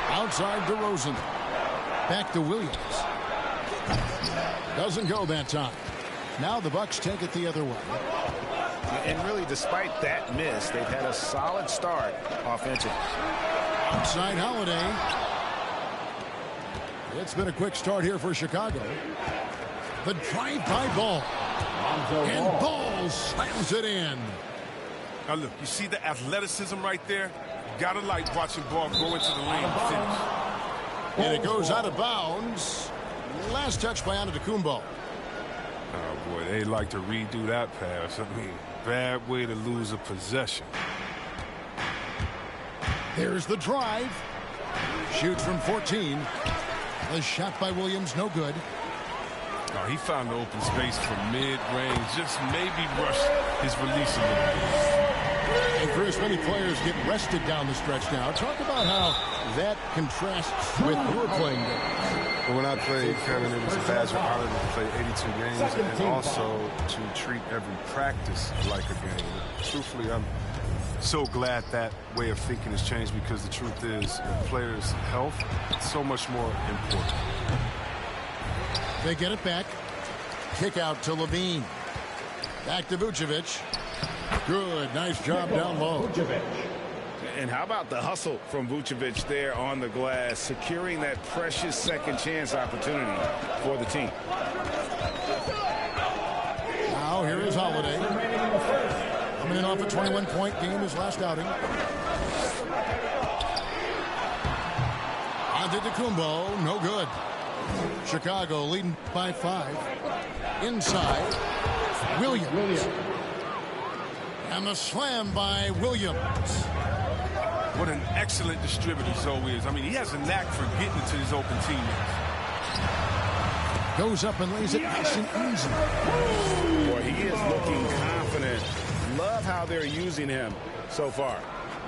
Outside DeRozan. Back to Williams. Doesn't go that time. Now the Bucks take it the other way. And really, despite that miss, they've had a solid start offensively. Outside Holiday. It's been a quick start here for Chicago. The drive-by ball. And Ball slams it in. Now look, you see the athleticism right there? You gotta like watching Ball go into the lane and finish. And it goes out of bounds. Last touch by Antetokounmpo. Oh boy, they like to redo that pass. I mean, bad way to lose a possession. There's the drive. Shoots from 14. The shot by Williams, no good. Oh, he found the open space from mid-range. Just maybe rushed his release a little bit. And Chris, many players get rested down the stretch now. Talk about how that contrasts with your playing days. Well, when I played, Kevin, it was a badge of honor to play 82 games and also to treat every practice like a game. Truthfully, I'm so glad that way of thinking has changed because the truth is players' health is so much more important. They get it back. Kick out to Levine. Back to Vucevic. Good. Nice job down low. And how about the hustle from Vucevic there on the glass, securing that precious second chance opportunity for the team. Now here is Holiday. Coming in off a 21-point game his last outing. Antetokounmpo, no good. Chicago leading by 5. Inside, Williams. And the slam by Williams. What an excellent distributor Zoe is. I mean, he has a knack for getting to his open teammates. Goes up and lays it nice and easy. Boy, he is looking confident. Love how they're using him so far.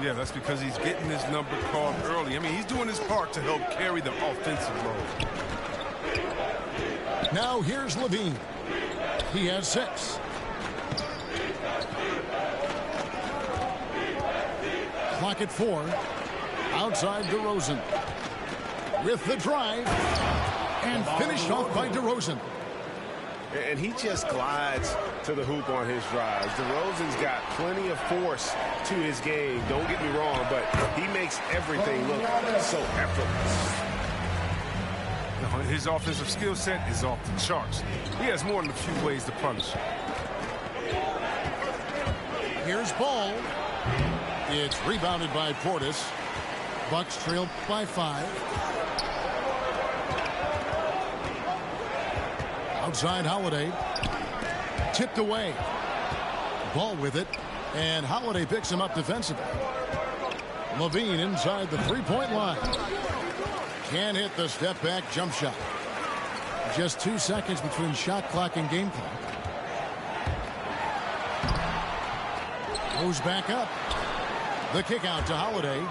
Yeah, that's because he's getting his number called early. I mean, he's doing his part to help carry the offensive load. Now here's Levine. He has 6. Clock at 4. Outside DeRozan. With the drive. And finished off by DeRozan. And he just glides to the hoop on his drives. DeRozan's got plenty of force to his game. Don't get me wrong, but he makes everything look so effortless. His offensive skill set is off the charts. He has more than a few ways to punish. Here's Ball. It's rebounded by Portis. Bucks trail by 5. Outside Holiday. Tipped away. Ball with it. And Holiday picks him up defensively. Levine inside the three-point line. Can't hit the step-back jump shot. Just 2 seconds between shot clock and game clock. Goes back up. The kick out to Holiday.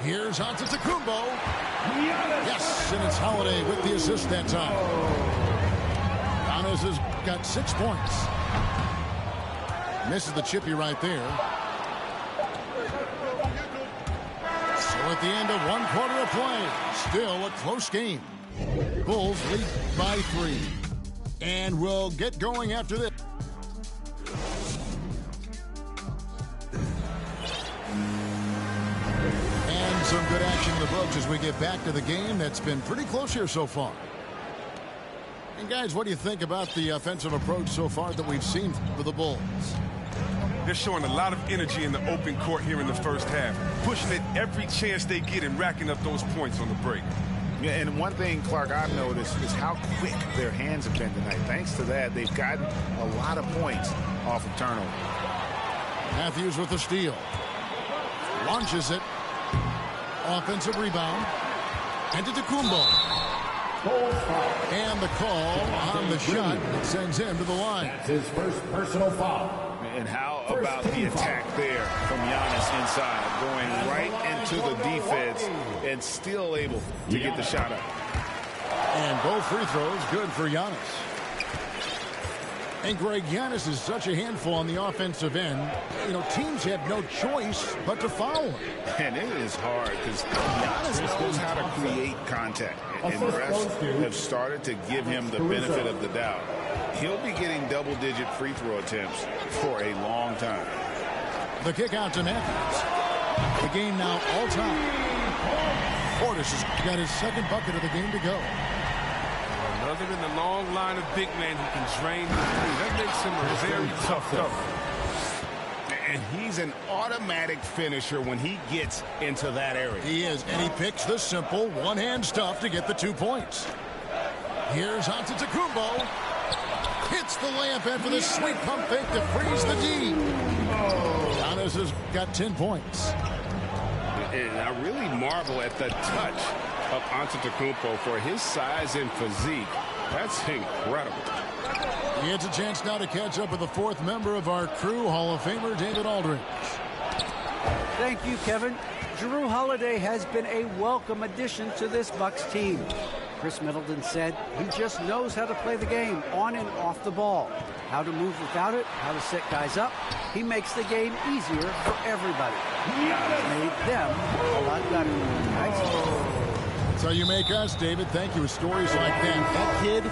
Here's Antetokounmpo. Yes, and it's Holiday with the assist that time. Giannis has got 6 points. Misses the chippy right there. So at the end of 1 quarter of play, still a close game. Bulls lead by 3. And we'll get going after this. And some good action in the books as we get back to the game that's been pretty close here so far. And guys, what do you think about the offensive approach so far that we've seen for the Bulls? They're showing a lot of energy in the open court here in the first half, pushing it every chance they get and racking up those points on the break. Yeah, and one thing, Clark, I've noticed is how quick their hands have been tonight. Thanks to that, they've gotten a lot of points off of turnover. Matthews with the steal. Launches it. Offensive rebound. Antetokounmpo. And the call on the shot that sends him to the line. That's his first personal foul. And how about the attack there from Giannis inside, going right into the defense and still able to get the shot up. And both free throws good for Giannis. And Greg, Giannis is such a handful on the offensive end. You know, teams have no choice but to foul him. And it is hard because Giannis knows how to create contact. And refs have started to give him the benefit of the doubt. He'll be getting double-digit free throw attempts for a long time. The kick out to Matthews. The game now all-time. Portis has got his second bucket of the game to go. Another in the long line of big men who can drain the three. That makes him a very tough cover. And he's an automatic finisher when he gets into that area. He is, and he picks the simple one-hand stuff to get the 2 points. Here's Antetokounmpo. Hits the layup after the sweet pump fake to freeze the D. Giannis has got 10 points. And I really marvel at the touch of Antetokounmpo for his size and physique. That's incredible. He gets a chance now to catch up with the 4th member of our crew, Hall of Famer David Aldridge. Thank you, Kevin. Jrue Holiday has been a welcome addition to this Bucks team. Chris Middleton said he just knows how to play the game on and off the ball, how to move without it, how to set guys up. He makes the game easier for everybody. He's made them a lot better. Nice. So you make us, David. Thank you. With stories like that. That kid,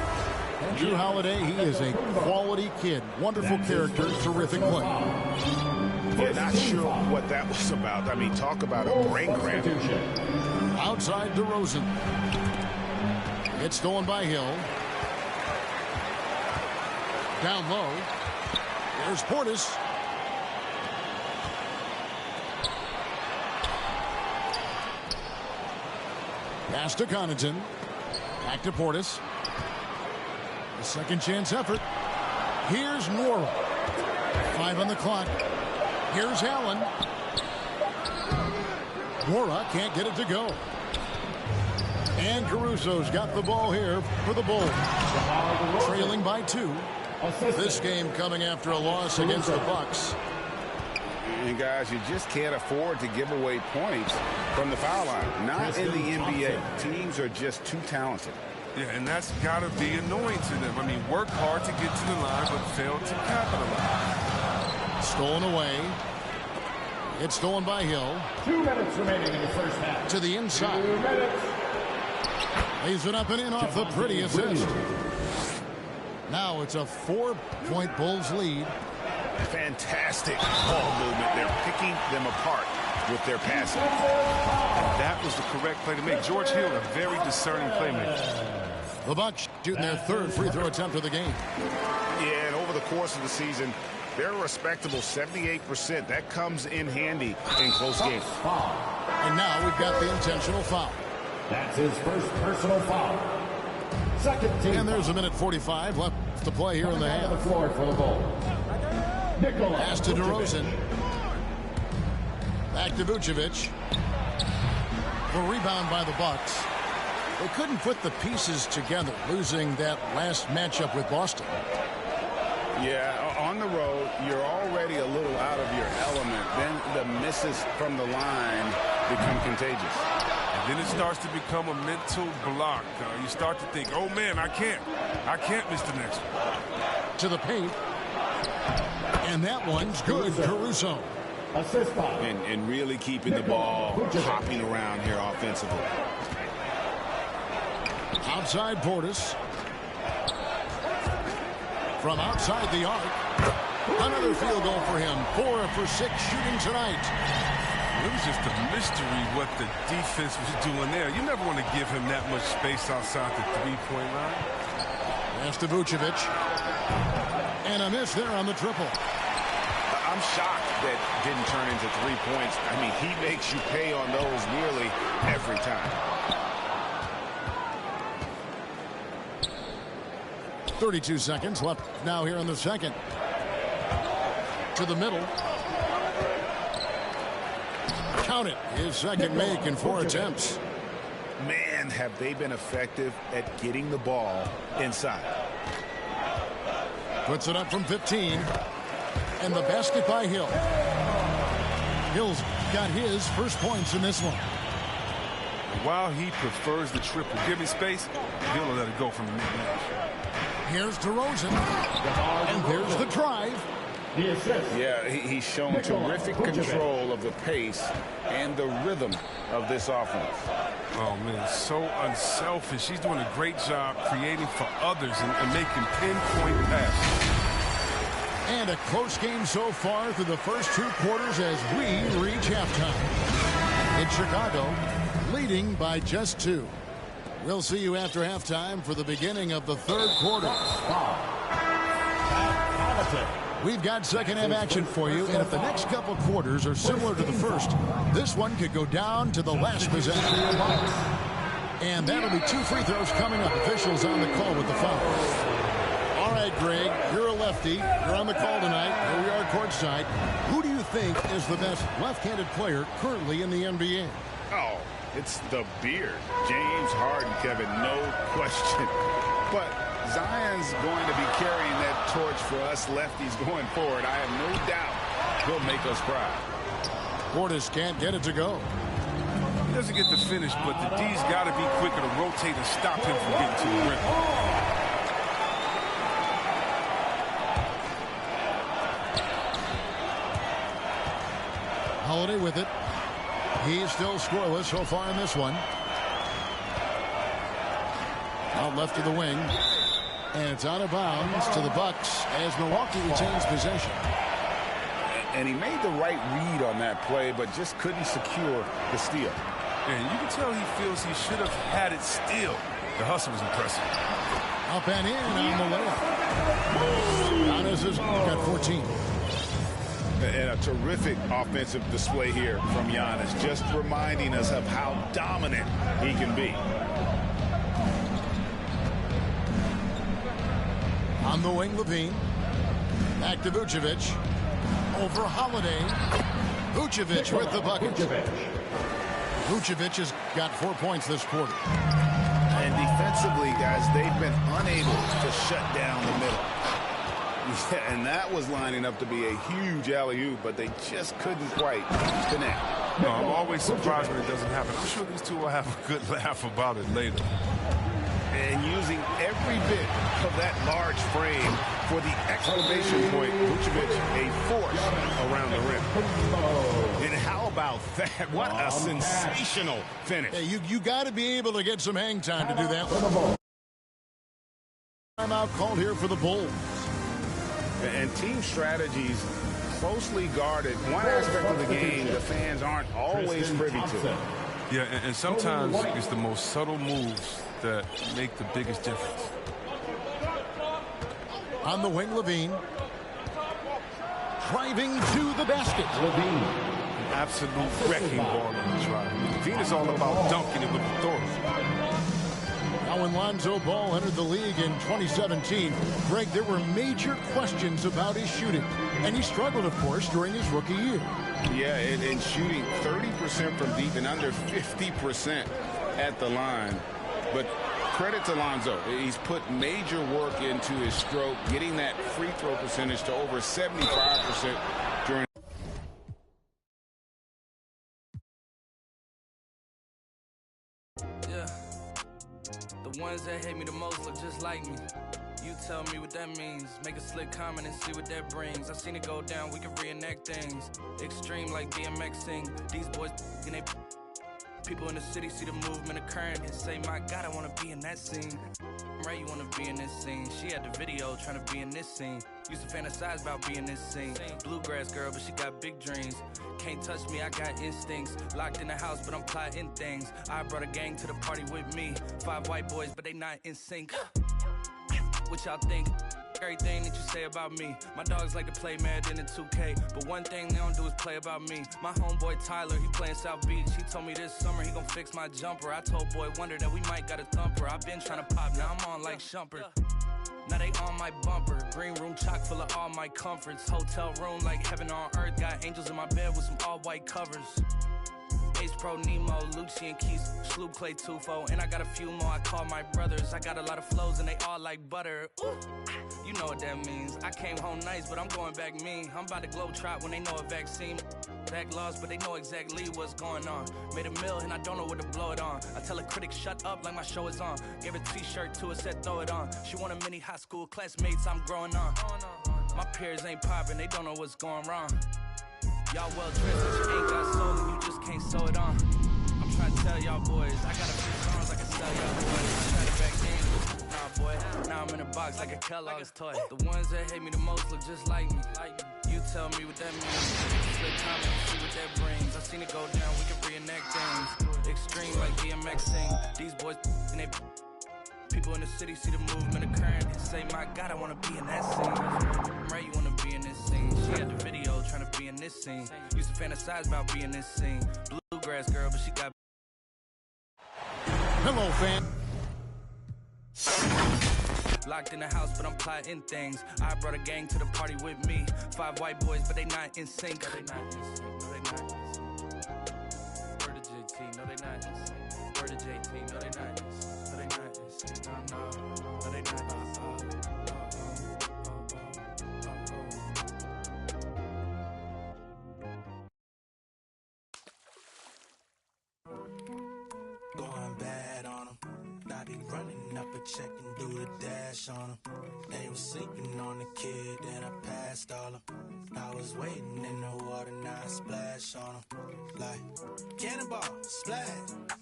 Jrue Holiday, he is a quality kid. Wonderful character, terrific play. Yeah, not sure what that was about. I mean, talk about a brain cramp. Outside DeRozan. It's stolen by Hill. Down low. There's Portis. Pass to Connaughton. Back to Portis. A second chance effort. Here's Nora. 5 on the clock. Here's Allen. Nora can't get it to go. And Caruso's got the ball here for the Bulls. Trailing by 2. This game coming after a loss against the Bucks. And guys, you just can't afford to give away points from the foul line. Not in the NBA. Teams are just too talented. Yeah, and that's got to be annoying to them. I mean, work hard to get to the line, but fail to capitalize. Stolen away. It's stolen by Hill. 2 minutes remaining in the first half. To the inside. 2 minutes. Lays it up and in off the pretty assist. Now it's a 4-point Bulls lead. Fantastic ball movement. They're picking them apart with their passing. That was the correct play to make. George Hill, a very discerning playmaker. The Bucks shooting their 3rd free throw attempt of the game. Yeah, and over the course of the season, they're a respectable 78%. That comes in handy in close games. And now we've got the intentional foul. That's his first personal foul. Second team. And there's 1:45 left to play here in the half. The floor for the Bulls. Pass to DeRozan. Back to Vucevic. A rebound by the Bucks. They couldn't put the pieces together, losing that last matchup with Boston. Yeah, on the road, you're already a little out of your element. Then the misses from the line become contagious. And then it starts to become a mental block. You start to think, oh, man, I can't miss the next one. To the paint. And that one's good. Caruso. Assist by. And really keeping the ball hopping around here offensively. Outside Portis. From outside the arc. Another field goal for him. 4 for 6 shooting tonight. It was just a mystery what the defense was doing there. You never want to give him that much space outside the three-point line. Pass to Vucevic. And a miss there on the triple. I'm shocked that didn't turn into 3 points. I mean, he makes you pay on those nearly every time. 32 seconds left now here in the second. To the middle. Count it. His second make in 4 attempts. Man, have they been effective at getting the ball inside. Puts it up from 15. And the basket by Hill. Hill's got his first points in this one. While he prefers the triple, give me space, he'll let it go from the mid-range. Here's DeRozan. And there's the drive. Yeah, he's shown terrific control of the pace and the rhythm of this offense. Oh, man, so unselfish. He's doing a great job creating for others and making pinpoint passes. And a close game so far through the first 2 quarters as we reach halftime. In Chicago, leading by just 2. We'll see you after halftime for the beginning of the 3rd quarter. We've got second half action for you, and if the next couple quarters are similar to the first, this one could go down to the last possession. And that'll be 2 free throws coming up. Officials on the call with the foul. All right, Greg, you're a lefty. You're on the call tonight. Here we are courtside. Who do you think is the best left-handed player currently in the NBA? Oh, it's the beard. James Harden, Kevin, no question. But Zion's going to be carrying that torch for us lefties going forward. I have no doubt he'll make us proud. Portis can't get it to go. He doesn't get the finish, but the D's got to be quicker to rotate and stop him from getting to the rim. Holiday with it. He's still scoreless so far in this one. Out left to the wing. And it's out of bounds to the Bucks as Milwaukee retains possession. And he made the right read on that play, but just couldn't secure the steal. And you can tell he feels he should have had it still. The hustle was impressive. Up and in on the layup. Giannis has got 14. And a terrific offensive display here from Giannis, just reminding us of how dominant he can be. On the wing, Levine. Back to Vucevic. Over Holiday. Vucevic with the bucket. Vucevic has got 4 points this quarter. And defensively, guys, they've been unable to shut down the middle. Yeah, and that was lining up to be a huge alley-oop, but they just couldn't quite connect. No, I'm always surprised when it doesn't happen. I'm sure these two will have a good laugh about it later. And using every bit of that large frame for the exclamation point, Vucevic, a force around the rim. And how about that? What a sensational finish. Yeah, you got to be able to get some hang time to do that. Timeout called here for the Bulls. And team strategies closely guarded. One aspect of the game the fans aren't always privy to. Yeah, and sometimes it's the most subtle moves that make the biggest difference. On the wing, Levine. Driving to the basket. Levine. An absolute wrecking ball on the drive. Levine is all about dunking it with authority. Now when Lonzo Ball entered the league in 2017, Greg, there were major questions about his shooting. And he struggled, of course, during his rookie year. Yeah, and shooting 30% from deep and under 50% at the line. But credit to Lonzo. He's put major work into his stroke, getting that free throw percentage to over 75% during. Yeah. The ones that hate me the most look just like me. You tell me what that means. Make a slick comment and see what that brings. I seen it go down, we can reenact things. Extreme like BMXing. These boys and they people in the city see the movement occurring and say, my God, I want to be in that scene. Right, you want to be in this scene. She had the video trying to be in this scene. Used to fantasize about being this scene. Bluegrass girl, but she got big dreams. Can't touch me, I got instincts. Locked in the house, but I'm plotting things. I brought a gang to the party with me. 5 white boys, but they not in sync. What y'all think? Everything that you say about me. My dogs like to play Madden in 2K, but one thing they don't do is play about me. My homeboy Tyler, he playing South Beach. He told me this summer he gon' fix my jumper. I told Boy Wonder that we might got a thumper. I've been trying to pop, now I'm on like Shumpert. Now they on my bumper. Green room chock full of all my comforts. Hotel room like heaven on earth. Got angels in my bed with some all white covers. Ace Pro Nemo, Lucci and Keys, Sloop Clay Tufo, and I got a few more I call my brothers. I got a lot of flows and they all like butter. Ooh, you know what that means. I came home nice, but I'm going back mean. I'm about to glow trot when they know a vaccine. Back lost, but they know exactly what's going on. Made a meal and I don't know what to blow it on. I tell a critic shut up like my show is on. Gave a t-shirt to her, said throw it on. She want a mini high school classmates, I'm growing on. My peers ain't popping, they don't know what's going wrong. Y'all well dressed, but you ain't got soul and you just can't sew it on. I'm trying to tell y'all boys, I got a few songs I can sell y'all boys. I tried it back then, nah boy, now I'm in a box like a Kellogg's toy. The ones that hate me the most look just like me. You tell me what that means. Slick comment and see what that brings. I seen it go down, we can reenact things. Extreme like BMXing. These boys and they people in the city see the movement occurring and say, my God, I want to be in that scene. Right, you want to be in this scene. She had the video trying to be in this scene. Used to fantasize about being in this scene. Bluegrass girl, but she got. Hello, fan. Locked in the house, but I'm plotting things. I brought a gang to the party with me. 5 white boys, but they not in sync. No, they not in sync. No, they not in sync. Word to JT, no, they not in sync. Word to JT, no, they not in sync. No, they not in sync. No, they not in sync. Going bad on them. I be running up a check and do the dash on them. They was sleeping on the kid, then I passed all them. I was waiting in the water, now I splash on them. Like, cannonball, splash,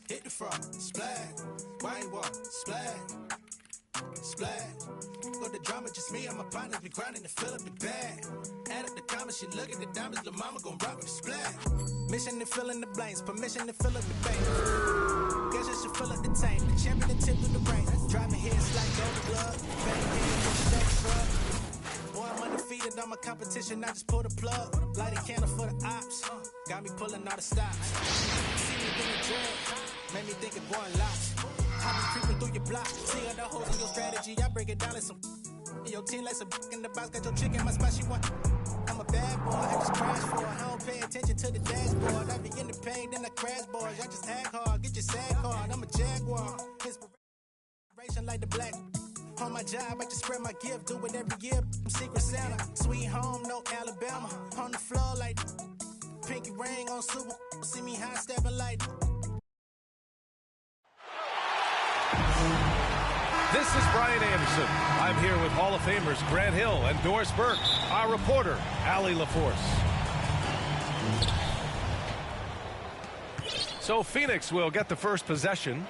hit the front, splash, white wall, splash, splash. What the drama, just me and my partners be grinding to fill up the bag. Add up the comments, she look at the diamonds, the mama gon' rock with the splash. Mission to fill in the blanks, permission to fill up the bank. Guess I should fill up the tank, the champion and tip through the rain. Driving heads like gold glove, bang head with sex rub. Boy, I'm on the feet defeated all my competition, I just pulled a plug. Light a candle for the ops. Got me pulling all the stops. See me in the dread. Made me think of going lots. I be creeping through your block. See all the holes in your strategy. I break it down like some. Your team like some in the box. Got your chick in my spot. She want. I'm a bad boy. I just crash for it. I don't pay attention to the dashboard. I be in the pain, then I crash boys. I just act hard. Get your sag card. I'm a jaguar. Inspiration like the black. On my job, I just spread my gift. Do it every year. I'm Secret Santa. Sweet home, no Alabama. On the floor like pinky ring on Super. See me high stepping like. This is Brian Anderson. I'm here with Hall of Famers Grant Hill and Doris Burke, our reporter, Allie LaForce. So Phoenix will get the first possession.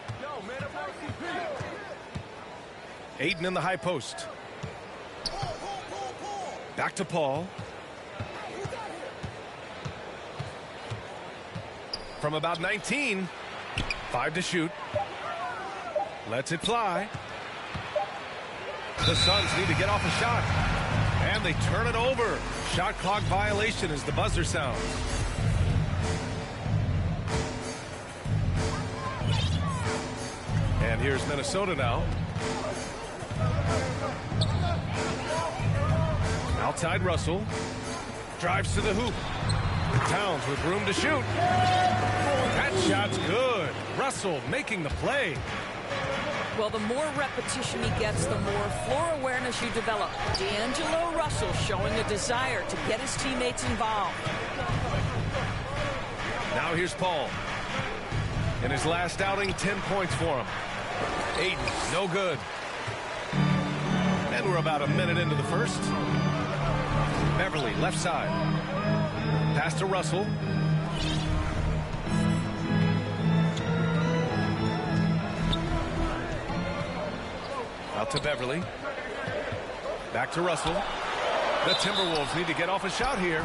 Aiden in the high post. Back to Paul. From about 19, 5 to shoot. Lets it fly. The Suns need to get off a shot. And they turn it over. Shot clock violation as the buzzer sounds. And here's Minnesota now. Outside Russell. Drives to the hoop. Towns with room to shoot. That shot's good. Russell making the play. Well, the more repetition he gets, the more floor awareness you develop. D'Angelo Russell showing a desire to get his teammates involved. Now here's Paul. In his last outing, 10 points for him. Aiden, no good. And we're about a minute into the first. Beverly, left side. Pass to Russell. Out to Beverly. Back to Russell. The Timberwolves need to get off a shot here.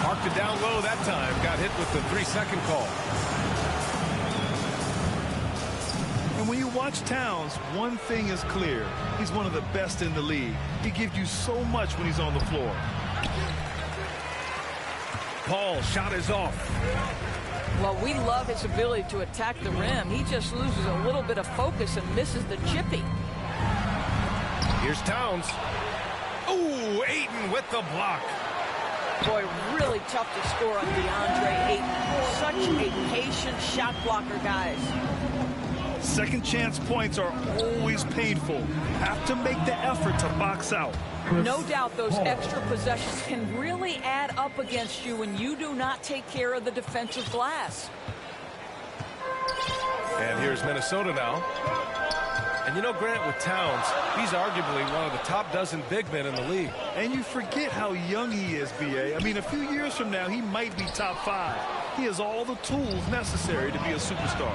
Marked it down low that time. Got hit with the 3-second call. And when you watch Towns, one thing is clear. He's one of the best in the league. He gives you so much when he's on the floor. Paul, shot is off. Well, we love his ability to attack the rim. He just loses a little bit of focus and misses the chippy. Here's Towns. Ooh, Ayton with the block. Boy, really tough to score on DeAndre Ayton. Such a patient shot blocker, guys. Second chance points are always painful. Have to make the effort to box out. No doubt those extra possessions can really add up against you when you do not take care of the defensive glass. And here's Minnesota now. And you know, Grant, with Towns, he's arguably one of the top dozen big men in the league. And you forget how young he is, B.A. I mean, a few years from now, he might be top 5. He has all the tools necessary to be a superstar.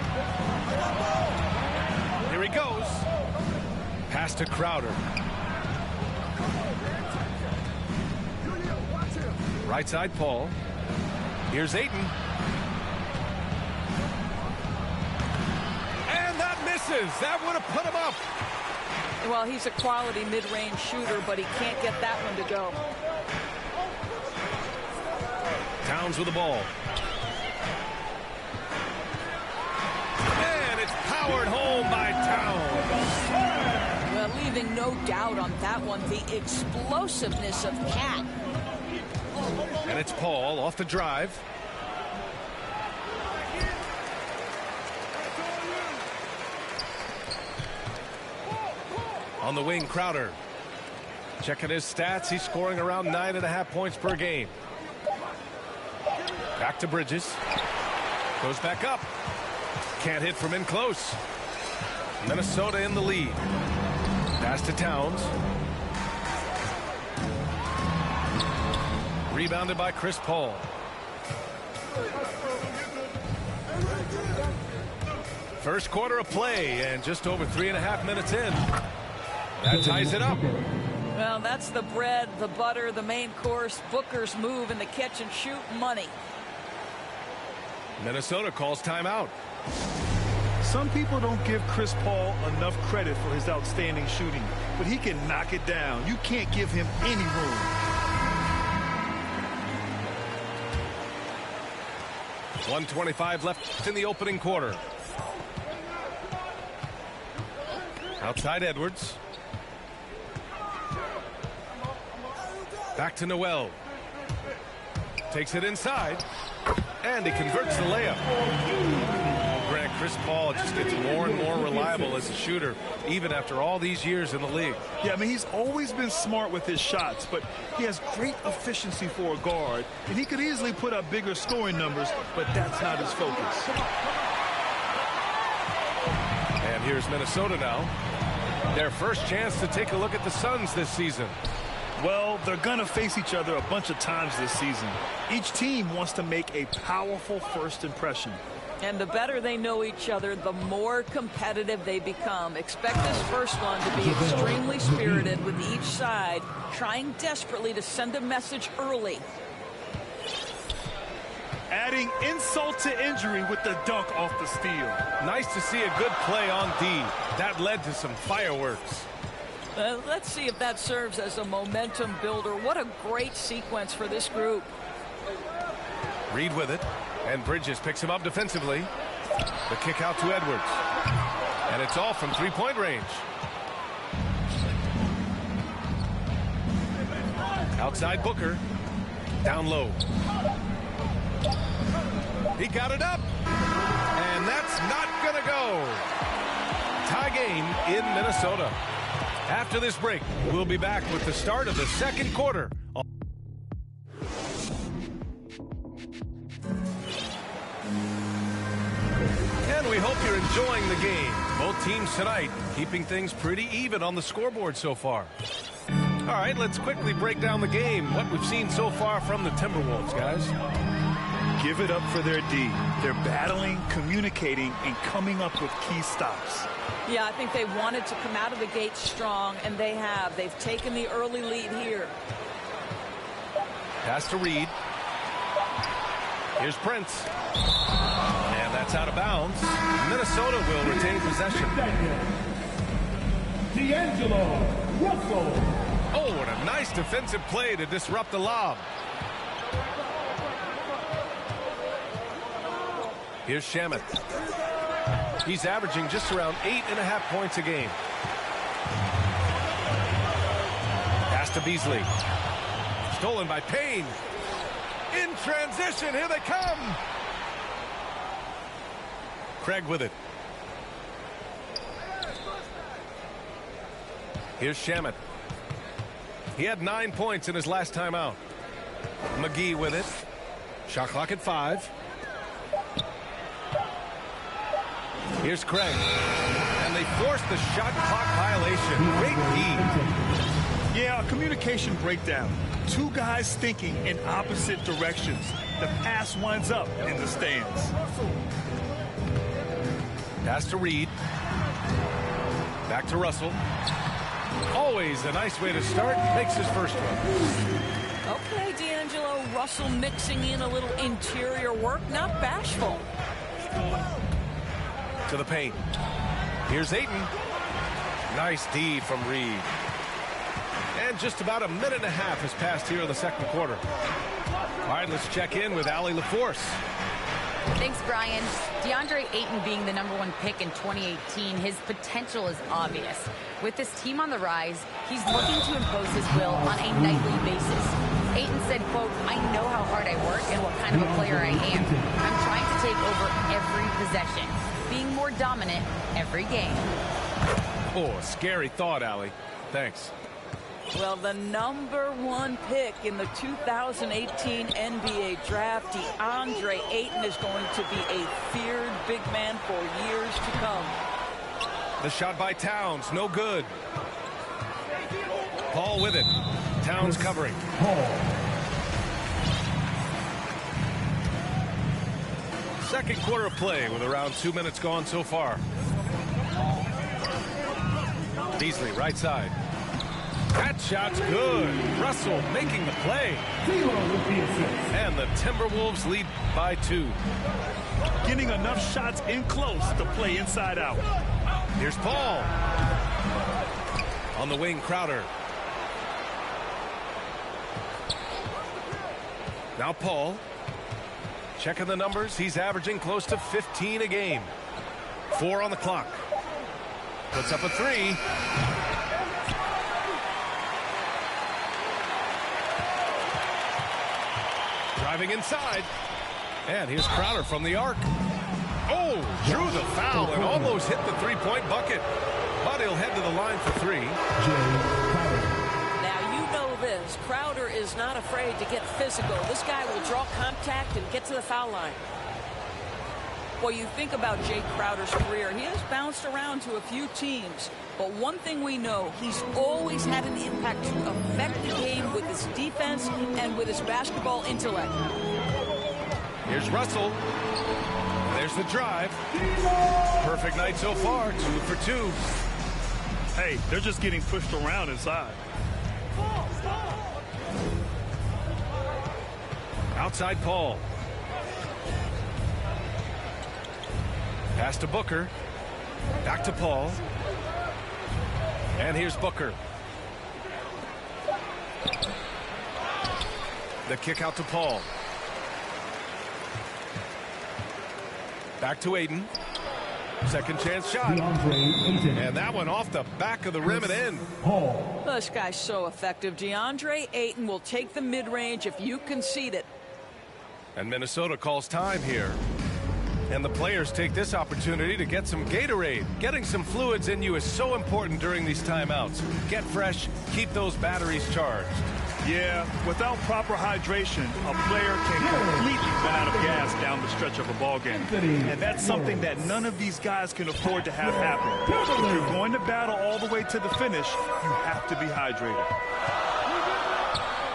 Here he goes. Pass to Crowder. Right side, Paul. Here's Ayton. And that misses. That would have put him up. Well, he's a quality mid-range shooter, but he can't get that one to go. Towns with the ball. And it's powered home by Towns. Well, leaving no doubt on that one, the explosiveness of Cat. And it's Paul off the drive. On the wing, Crowder. Checking his stats, he's scoring around 9.5 points per game. Back to Bridges. Goes back up. Can't hit from in close. Minnesota in the lead. Pass to Towns. Rebounded by Chris Paul. First quarter of play, and just over 3.5 minutes in. That ties it up. Well, that's the bread, the butter, the main course, Booker's move, and the catch and shoot money. Minnesota calls timeout. Some people don't give Chris Paul enough credit for his outstanding shooting, but he can knock it down. You can't give him any room. 1:25 left in the opening quarter. Outside Edwards. Back to Noel. Takes it inside. And he converts the layup. Grant, Chris Paul just gets more and more reliable as a shooter, even after all these years in the league. Yeah, I mean, he's always been smart with his shots, but he has great efficiency for a guard, and he could easily put up bigger scoring numbers, but that's not his focus. And here's Minnesota now. Their first chance to take a look at the Suns this season. Well, they're going to face each other a bunch of times this season. Each team wants to make a powerful first impression. And the better they know each other, the more competitive they become. Expect this first one to be extremely spirited, with each side trying desperately to send a message early. Adding insult to injury with the dunk off the steal. Nice to see a good play on D. That led to some fireworks. Let's see if that serves as a momentum builder. What a great sequence for this group. Reed with it. And Bridges picks him up defensively. The kick out to Edwards. And it's all from three-point range. Outside Booker. Down low. He got it up. And that's not going to go. Tie game in Minnesota. After this break, we'll be back with the start of the second quarter. And we hope you're enjoying the game. Both teams tonight keeping things pretty even on the scoreboard so far. All right, let's quickly break down the game, what we've seen so far from the Timberwolves, guys. Give it up for their D. They're battling, communicating, and coming up with key stops. Yeah, I think they wanted to come out of the gate strong, and they have. They've taken the early lead here. Pass to Reed. Here's Prince. And that's out of bounds. Minnesota will retain possession. D'Angelo Russell. Oh, what a nice defensive play to disrupt the lob. Here's Shamet. He's averaging just around 8.5 points a game. Pass to Beasley. Stolen by Payne. In transition, here they come. Craig with it. Here's Shamet. He had 9 points in his last time out. McGee with it. Shot clock at 5. Here's Craig. And they forced the shot clock violation. Great D. Yeah, a communication breakdown. Two guys thinking in opposite directions. The pass winds up in the stands. Pass to Reed. Back to Russell. Always a nice way to start. Makes his first one. Okay, D'Angelo Russell mixing in a little interior work. Not bashful. To the paint. Here's Ayton. Nice D from Reed. And just about a minute and a half has passed here in the second quarter. All right, let's check in with Allie LaForce. Thanks, Brian. DeAndre Ayton being the #1 pick in 2018, his potential is obvious. With this team on the rise, he's looking to impose his will on a nightly basis. Ayton said, quote, "I know how hard I work and what kind of a player I am. I'm trying to take over every possession, being more dominant every game." Oh, a scary thought, Allie. Thanks. Well, the #1 pick in the 2018 NBA draft, DeAndre Ayton, is going to be a feared big man for years to come. The shot by Towns, no good. Paul with it. Towns covering. Second quarter of play with around 2 minutes gone so far. Beasley, right side. That shot's good. Russell making the play. And the Timberwolves lead by 2. Getting enough shots in close to play inside out. Here's Paul. On the wing, Crowder. Now Paul. Checking the numbers, he's averaging close to 15 a game. 4 on the clock. Puts up a 3. Driving inside. And here's Crowder from the arc. Oh, drew the foul and almost hit the three-point bucket. But he'll head to the line for 3. Now, you know this. Crowder is not afraid to get physical. This guy will draw contact and get to the foul line. Well, you think about Jay Crowder's career. He has bounced around to a few teams. But one thing we know, he's always had an impact to affect the game with his defense and with his basketball intellect. Here's Russell. There's the drive. Perfect night so far, 2 for 2. Hey, they're just getting pushed around inside. Outside Paul. Pass to Booker. Back to Paul. And here's Booker. The kick out to Paul. Back to Aiden. Second chance shot. And that one off the back of the rim and in. This guy's so effective. DeAndre Ayton will take the mid-range if you concede it. And Minnesota calls time here. And the players take this opportunity to get some Gatorade. Getting some fluids in you is so important during these timeouts. Get fresh, keep those batteries charged. Yeah, without proper hydration, a player can completely run out of gas down the stretch of a ball game. And that's something that none of these guys can afford to have happen. If you're going to battle all the way to the finish, you have to be hydrated.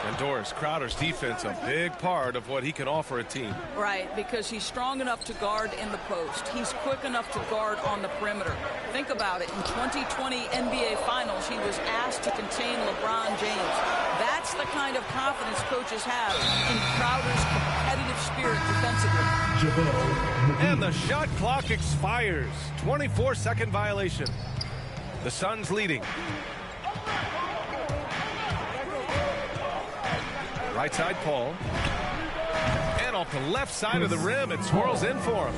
And Doris, Crowder's defense, a big part of what he can offer a team. Right, because he's strong enough to guard in the post. He's quick enough to guard on the perimeter. Think about it. In 2020 NBA Finals, he was asked to contain LeBron James. That's the kind of confidence coaches have in Crowder's competitive spirit defensively. And the shot clock expires. 24-second violation. The Suns leading. Right side, Paul. And off the left side of the rim, it swirls in for him.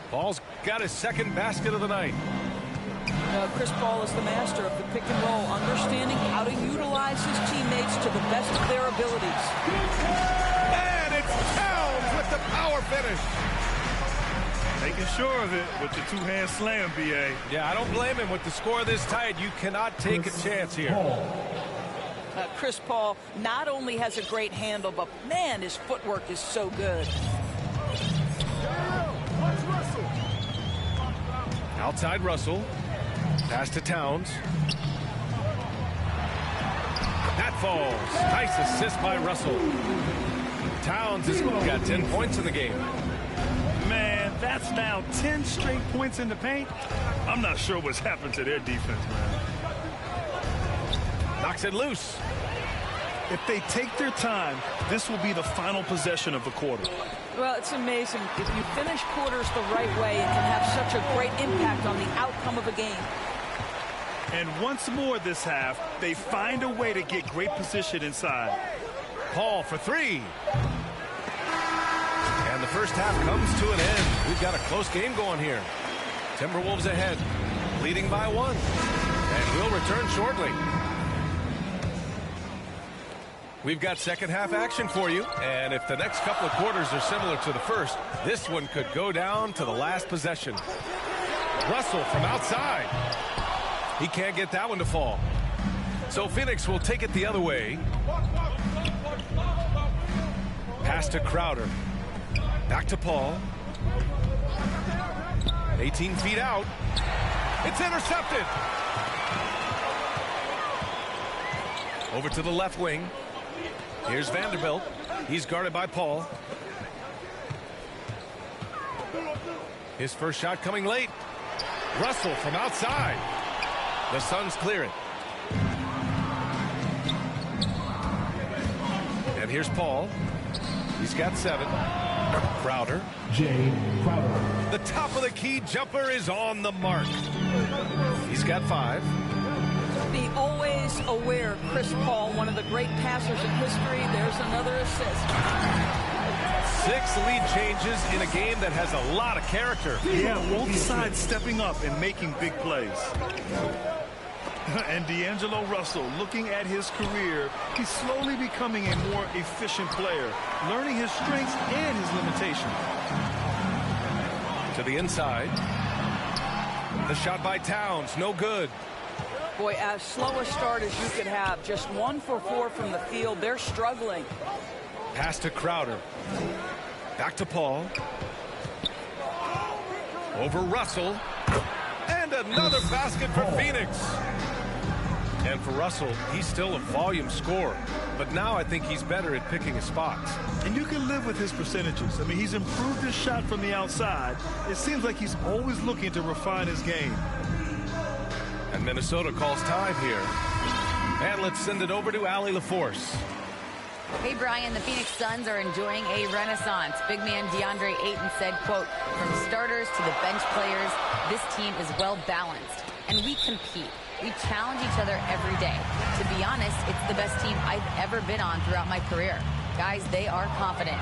Paul's got his second basket of the night. Chris Paul is the master of the pick and roll, understanding how to utilize his teammates to the best of their abilities. And it's Towns with the power finish. Making sure of it with the two-hand slam, B.A. Yeah, I don't blame him. With the score this tight, you cannot take a chance here. Chris Paul not only has a great handle, but man, his footwork is so good. Outside Russell. Pass to Towns. That falls. Nice assist by Russell. Towns has got 10 points in the game. Man, that's now 10 straight points in the paint. I'm not sure what's happened to their defense, man. Knocks it loose. If they take their time, this will be the final possession of the quarter. Well, it's amazing. If you finish quarters the right way, it can have such a great impact on the outcome of a game. And once more this half, they find a way to get great position inside. Paul for 3. And the first half comes to an end. We've got a close game going here. Timberwolves ahead, leading by 1. And we'll return shortly. We've got second half action for you, and if the next couple of quarters are similar to the first, this one could go down to the last possession. Russell from outside. He can't get that one to fall. So Phoenix will take it the other way. Pass to Crowder. Back to Paul. 18 feet out. It's intercepted. Over to the left wing. Here's Vanderbilt. He's guarded by Paul. His first shot coming late. Russell from outside. The Suns clear it. And here's Paul. He's got 7. Crowder. Jay Crowder. The top of the key jumper is on the mark. He's got 5. The always aware Chris Paul, one of the great passers in history. There's another assist. 6 lead changes in a game that has a lot of character. Yeah, both sides stepping up and making big plays. And D'Angelo Russell, looking at his career, he's slowly becoming a more efficient player, learning his strengths and his limitations. To the inside. The shot by Towns, no good. Boy, as slow a start as you could have. Just 1 for 4 from the field. They're struggling. Pass to Crowder. Back to Paul. Over Russell. And another basket for Phoenix. And for Russell, he's still a volume scorer. But now I think he's better at picking his spots. And you can live with his percentages. I mean, he's improved his shot from the outside. It seems like he's always looking to refine his game. And Minnesota calls time here. And let's send it over to Allie LaForce. Hey, Brian, the Phoenix Suns are enjoying a renaissance. Big man DeAndre Ayton said, quote, from starters to the bench players, this team is well balanced. And we compete. We challenge each other every day. To be honest, it's the best team I've ever been on throughout my career. Guys, they are confident.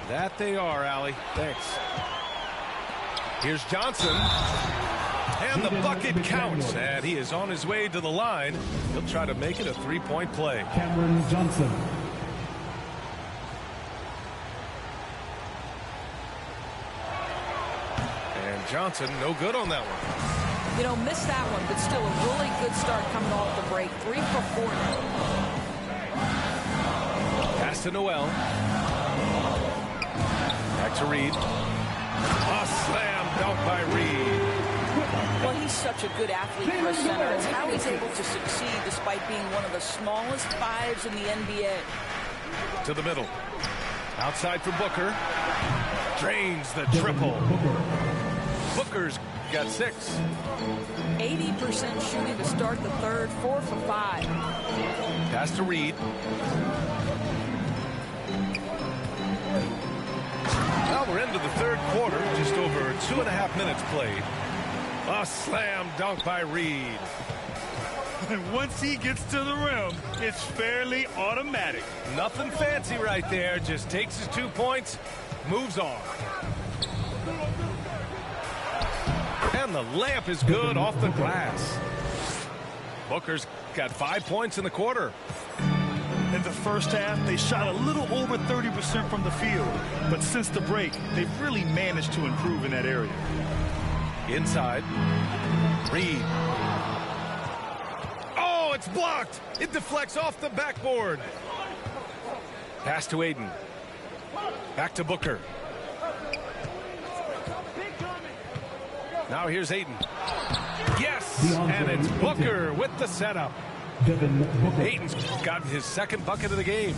That they are, Allie. Thanks. Here's Johnson. And the bucket counts. And he is on his way to the line. He'll try to make it a three-point play. Cameron Johnson. And Johnson, no good on that one. You know, missed that one, but still a really good start coming off the break. 3 for 4 now. Pass to Noel. Back to Reed. A slam dunk by Reed. Well, he's such a good athlete for a center. It's how he's able to succeed despite being one of the smallest 5s in the NBA. To the middle. Outside for Booker. Drains the triple. Booker's got 6. 80% shooting to start the third, 4 for 5. Pass to Reed. Well, we're into the third quarter, just over 2.5 minutes played. A slam dunk by Reed. And once he gets to the rim, it's fairly automatic. Nothing fancy right there, just takes his 2 points, moves on. And the layup is good off the glass. Booker's got 5 points in the quarter. In the first half, they shot a little over 30% from the field. But since the break, they've really managed to improve in that area. Inside. Reed. Oh, it's blocked. It deflects off the backboard. Pass to Ayton. Back to Booker. Now here's Ayton. Yes, and it's Booker with the setup. Ayton's got his second bucket of the game.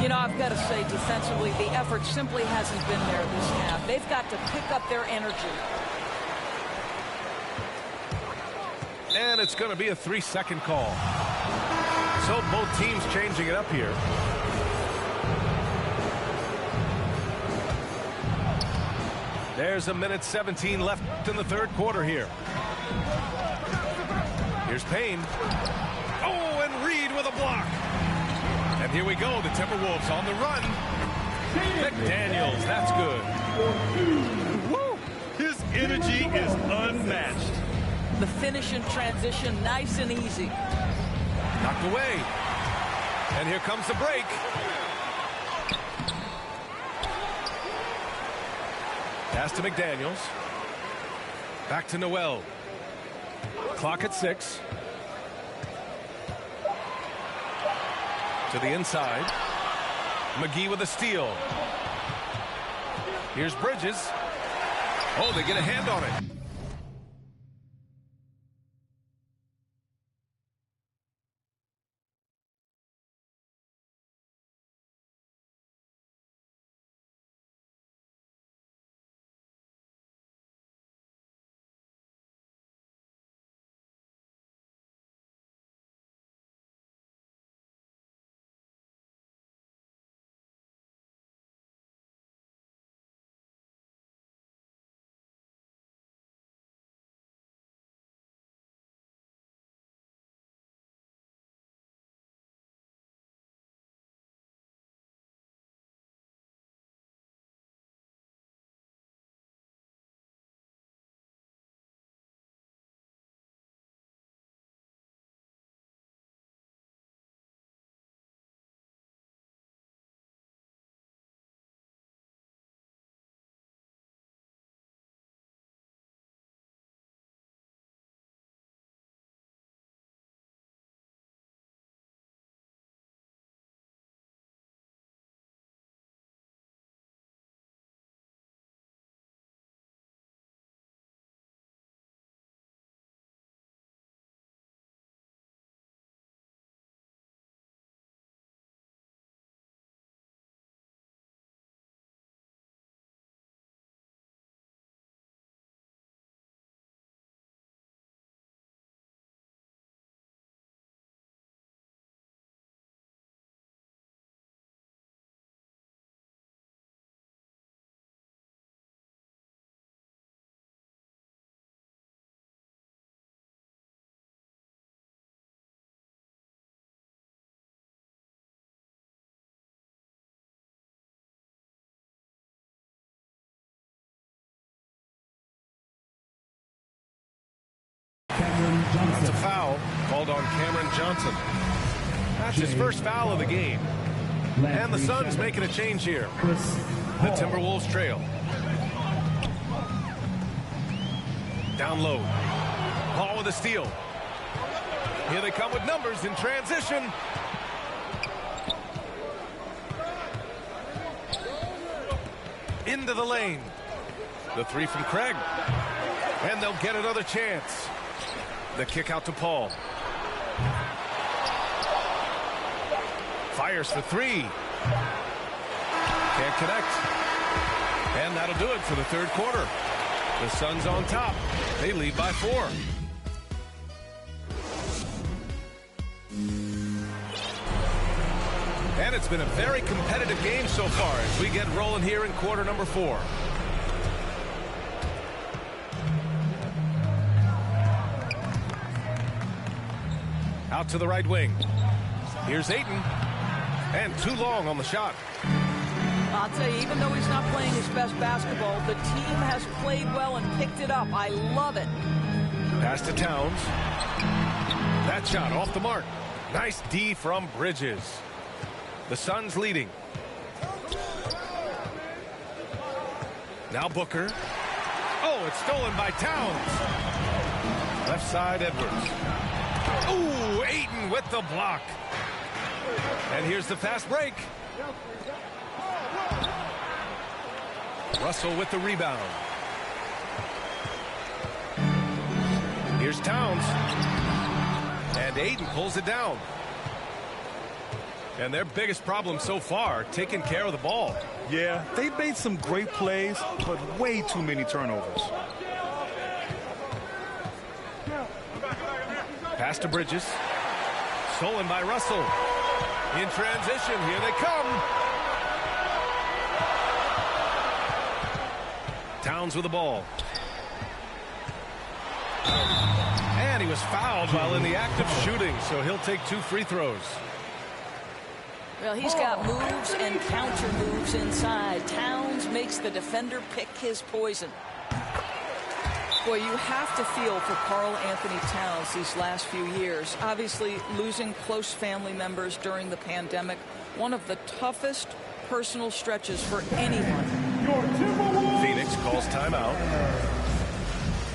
You know, I've got to say, defensively, the effort simply hasn't been there this half. They've got to pick up their energy. And it's going to be a 3-second call. So both teams changing it up here. There's 1:17 left in the third quarter here. Here's Payne. Oh, and Reed with a block. And here we go. The Timberwolves on the run. McDaniels, that's good. Woo! His energy is unmatched. The finish in transition, nice and easy. Knocked away. And here comes the break. Pass to McDaniels. Back to Noel. Clock at 6. To the inside. McGee with a steal. Here's Bridges. Oh, they get a hand on it. That's a foul called on Cameron Johnson. That's his first foul of the game. And the Suns making a change here. The Timberwolves trail. Down low. Paul with a steal. Here they come with numbers in transition. Into the lane. The three from Craig. And they'll get another chance. The kick out to Paul. Fires for three. Can't connect. And that'll do it for the third quarter. The Suns on top. They lead by 4. And it's been a very competitive game so far as we get rolling here in quarter number 4. Out to the right wing. Here's Ayton. And too long on the shot. I'll tell you, even though he's not playing his best basketball, the team has played well and picked it up. I love it. Pass to Towns. That shot off the mark. Nice D from Bridges. The Suns leading. Now Booker. Oh, it's stolen by Towns. Left side, Edwards. Ooh, Ayton with the block. And here's the fast break. Russell with the rebound. Here's Towns. And Ayton pulls it down. And their biggest problem so far, taking care of the ball. Yeah, they've made some great plays, but way too many turnovers. Pass to Bridges. Stolen by Russell. In transition, here they come. Towns with the ball. And he was fouled while in the act of shooting, so he'll take 2 free throws. Well, he's got moves and counter moves inside. Towns makes the defender pick his poison. Boy, you have to feel for Karl Anthony Towns these last few years. Obviously, losing close family members during the pandemic, one of the toughest personal stretches for anyone. Phoenix calls timeout.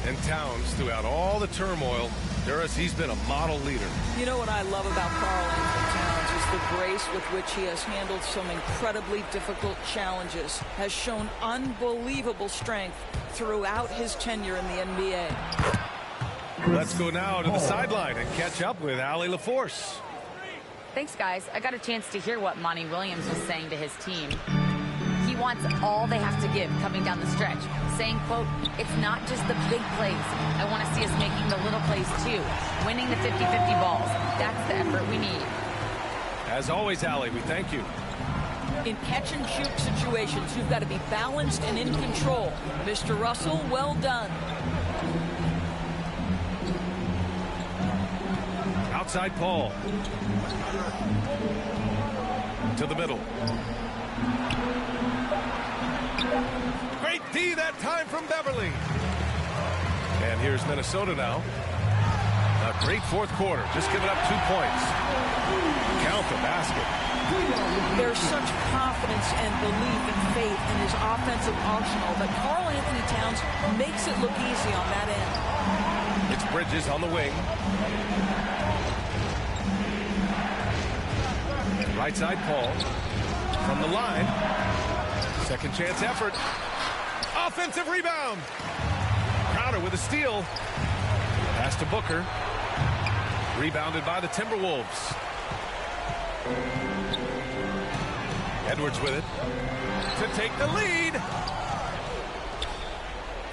And Towns, throughout all the turmoil, Duras, he's been a model leader. You know what I love about Karl Anthony Towns is the grace with which he has handled some incredibly difficult challenges, has shown unbelievable strength throughout his tenure in the NBA. Let's go now to the sideline and catch up with Allie LaForce. Thanks, guys. I got a chance to hear what Monty Williams was saying to his team. He wants all they have to give coming down the stretch, saying, quote, "It's not just the big plays. I want to see us making the little plays too, winning the 50-50 balls. That's the effort we need." As always, Allie, we thank you. In catch-and-shoot situations, you've got to be balanced and in control. Mr. Russell, well done. Outside Paul. To the middle. Great D that time from Beverly. And here's Minnesota now. A great fourth quarter. Just giving up 2 points. Count the basket. There's such confidence and belief and faith in his offensive arsenal that Karl Anthony Towns makes it look easy on that end. It's Bridges on the wing. Right side Paul. From the line. Second chance effort. Offensive rebound. Crowder with a steal. Pass to Booker. Rebounded by the Timberwolves. Edwards with it to take the lead.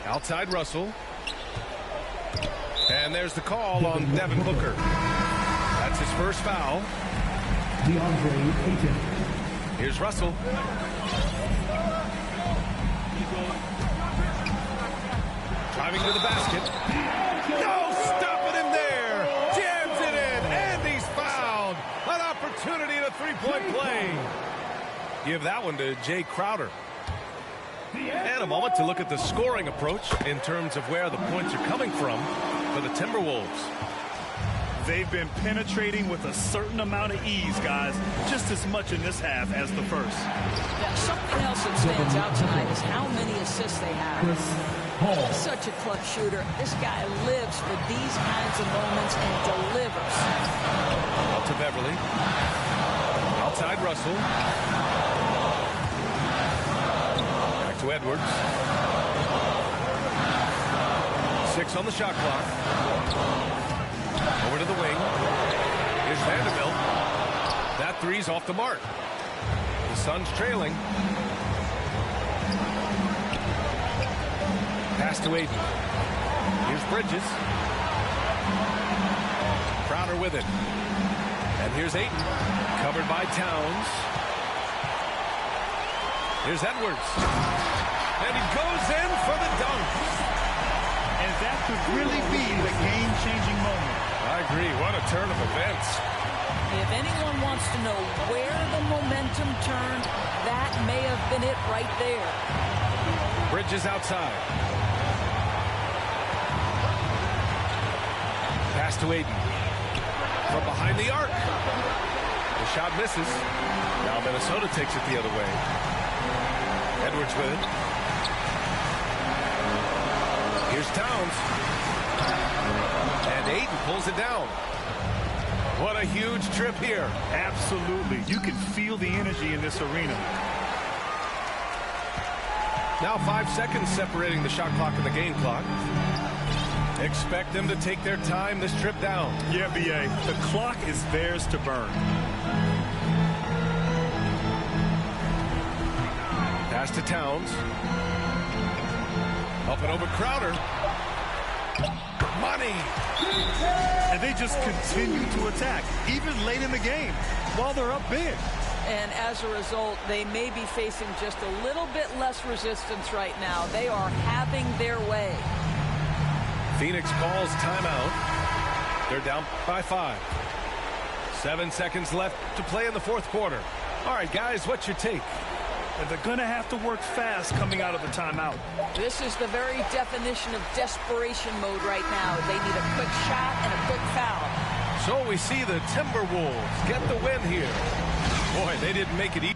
Outside Russell. And there's the call on Devin Booker. That's his first foul. Here's Russell. Driving to the basket. No, stopping him there. Jams it in, and he's fouled. An opportunity at a three-point play. Give that one to Jay Crowder. And a moment to look at the scoring approach in terms of where the points are coming from for the Timberwolves. They've been penetrating with a certain amount of ease, guys, just as much in this half as the first. Yeah, something else that stands out tonight is how many assists they have. He's such a clutch shooter. This guy lives for these kinds of moments and delivers. Out to Beverly. Outside Russell. Back to Edwards. 6 on the shot clock. Over to the wing. Here's Vanderbilt. That three's off the mark. The Suns trailing. Pass to Aiden. Here's Bridges. Crowder with it. And here's Aiden. Covered by Towns. Here's Edwards. And he goes in for the dunk. And that could really be the game-changing moment. I agree. What a turn of events. If anyone wants to know where the momentum turned, that may have been it right there. Bridges outside. Pass to Aiden. From behind the arc. The shot misses. Now Minnesota takes it the other way. Edwards with it. Here's Towns. And Aiden pulls it down. What a huge trip here. Absolutely. You can feel the energy in this arena. Now 5 seconds separating the shot clock and the game clock. Expect them to take their time this trip down. Yeah, B.A. The clock is theirs to burn. Pass to Towns. Up and over Crowder. Money. And they just continue to attack, even late in the game, while they're up big. And as a result, they may be facing just a little bit less resistance right now. They are having their way. Phoenix calls timeout. They're down by 5. 7 seconds left to play in the fourth quarter. All right, guys, what's your take? And they're going to have to work fast coming out of the timeout. This is the very definition of desperation mode right now. They need a quick shot and a quick foul. So we see the Timberwolves get the win here. Boy, they didn't make it easy.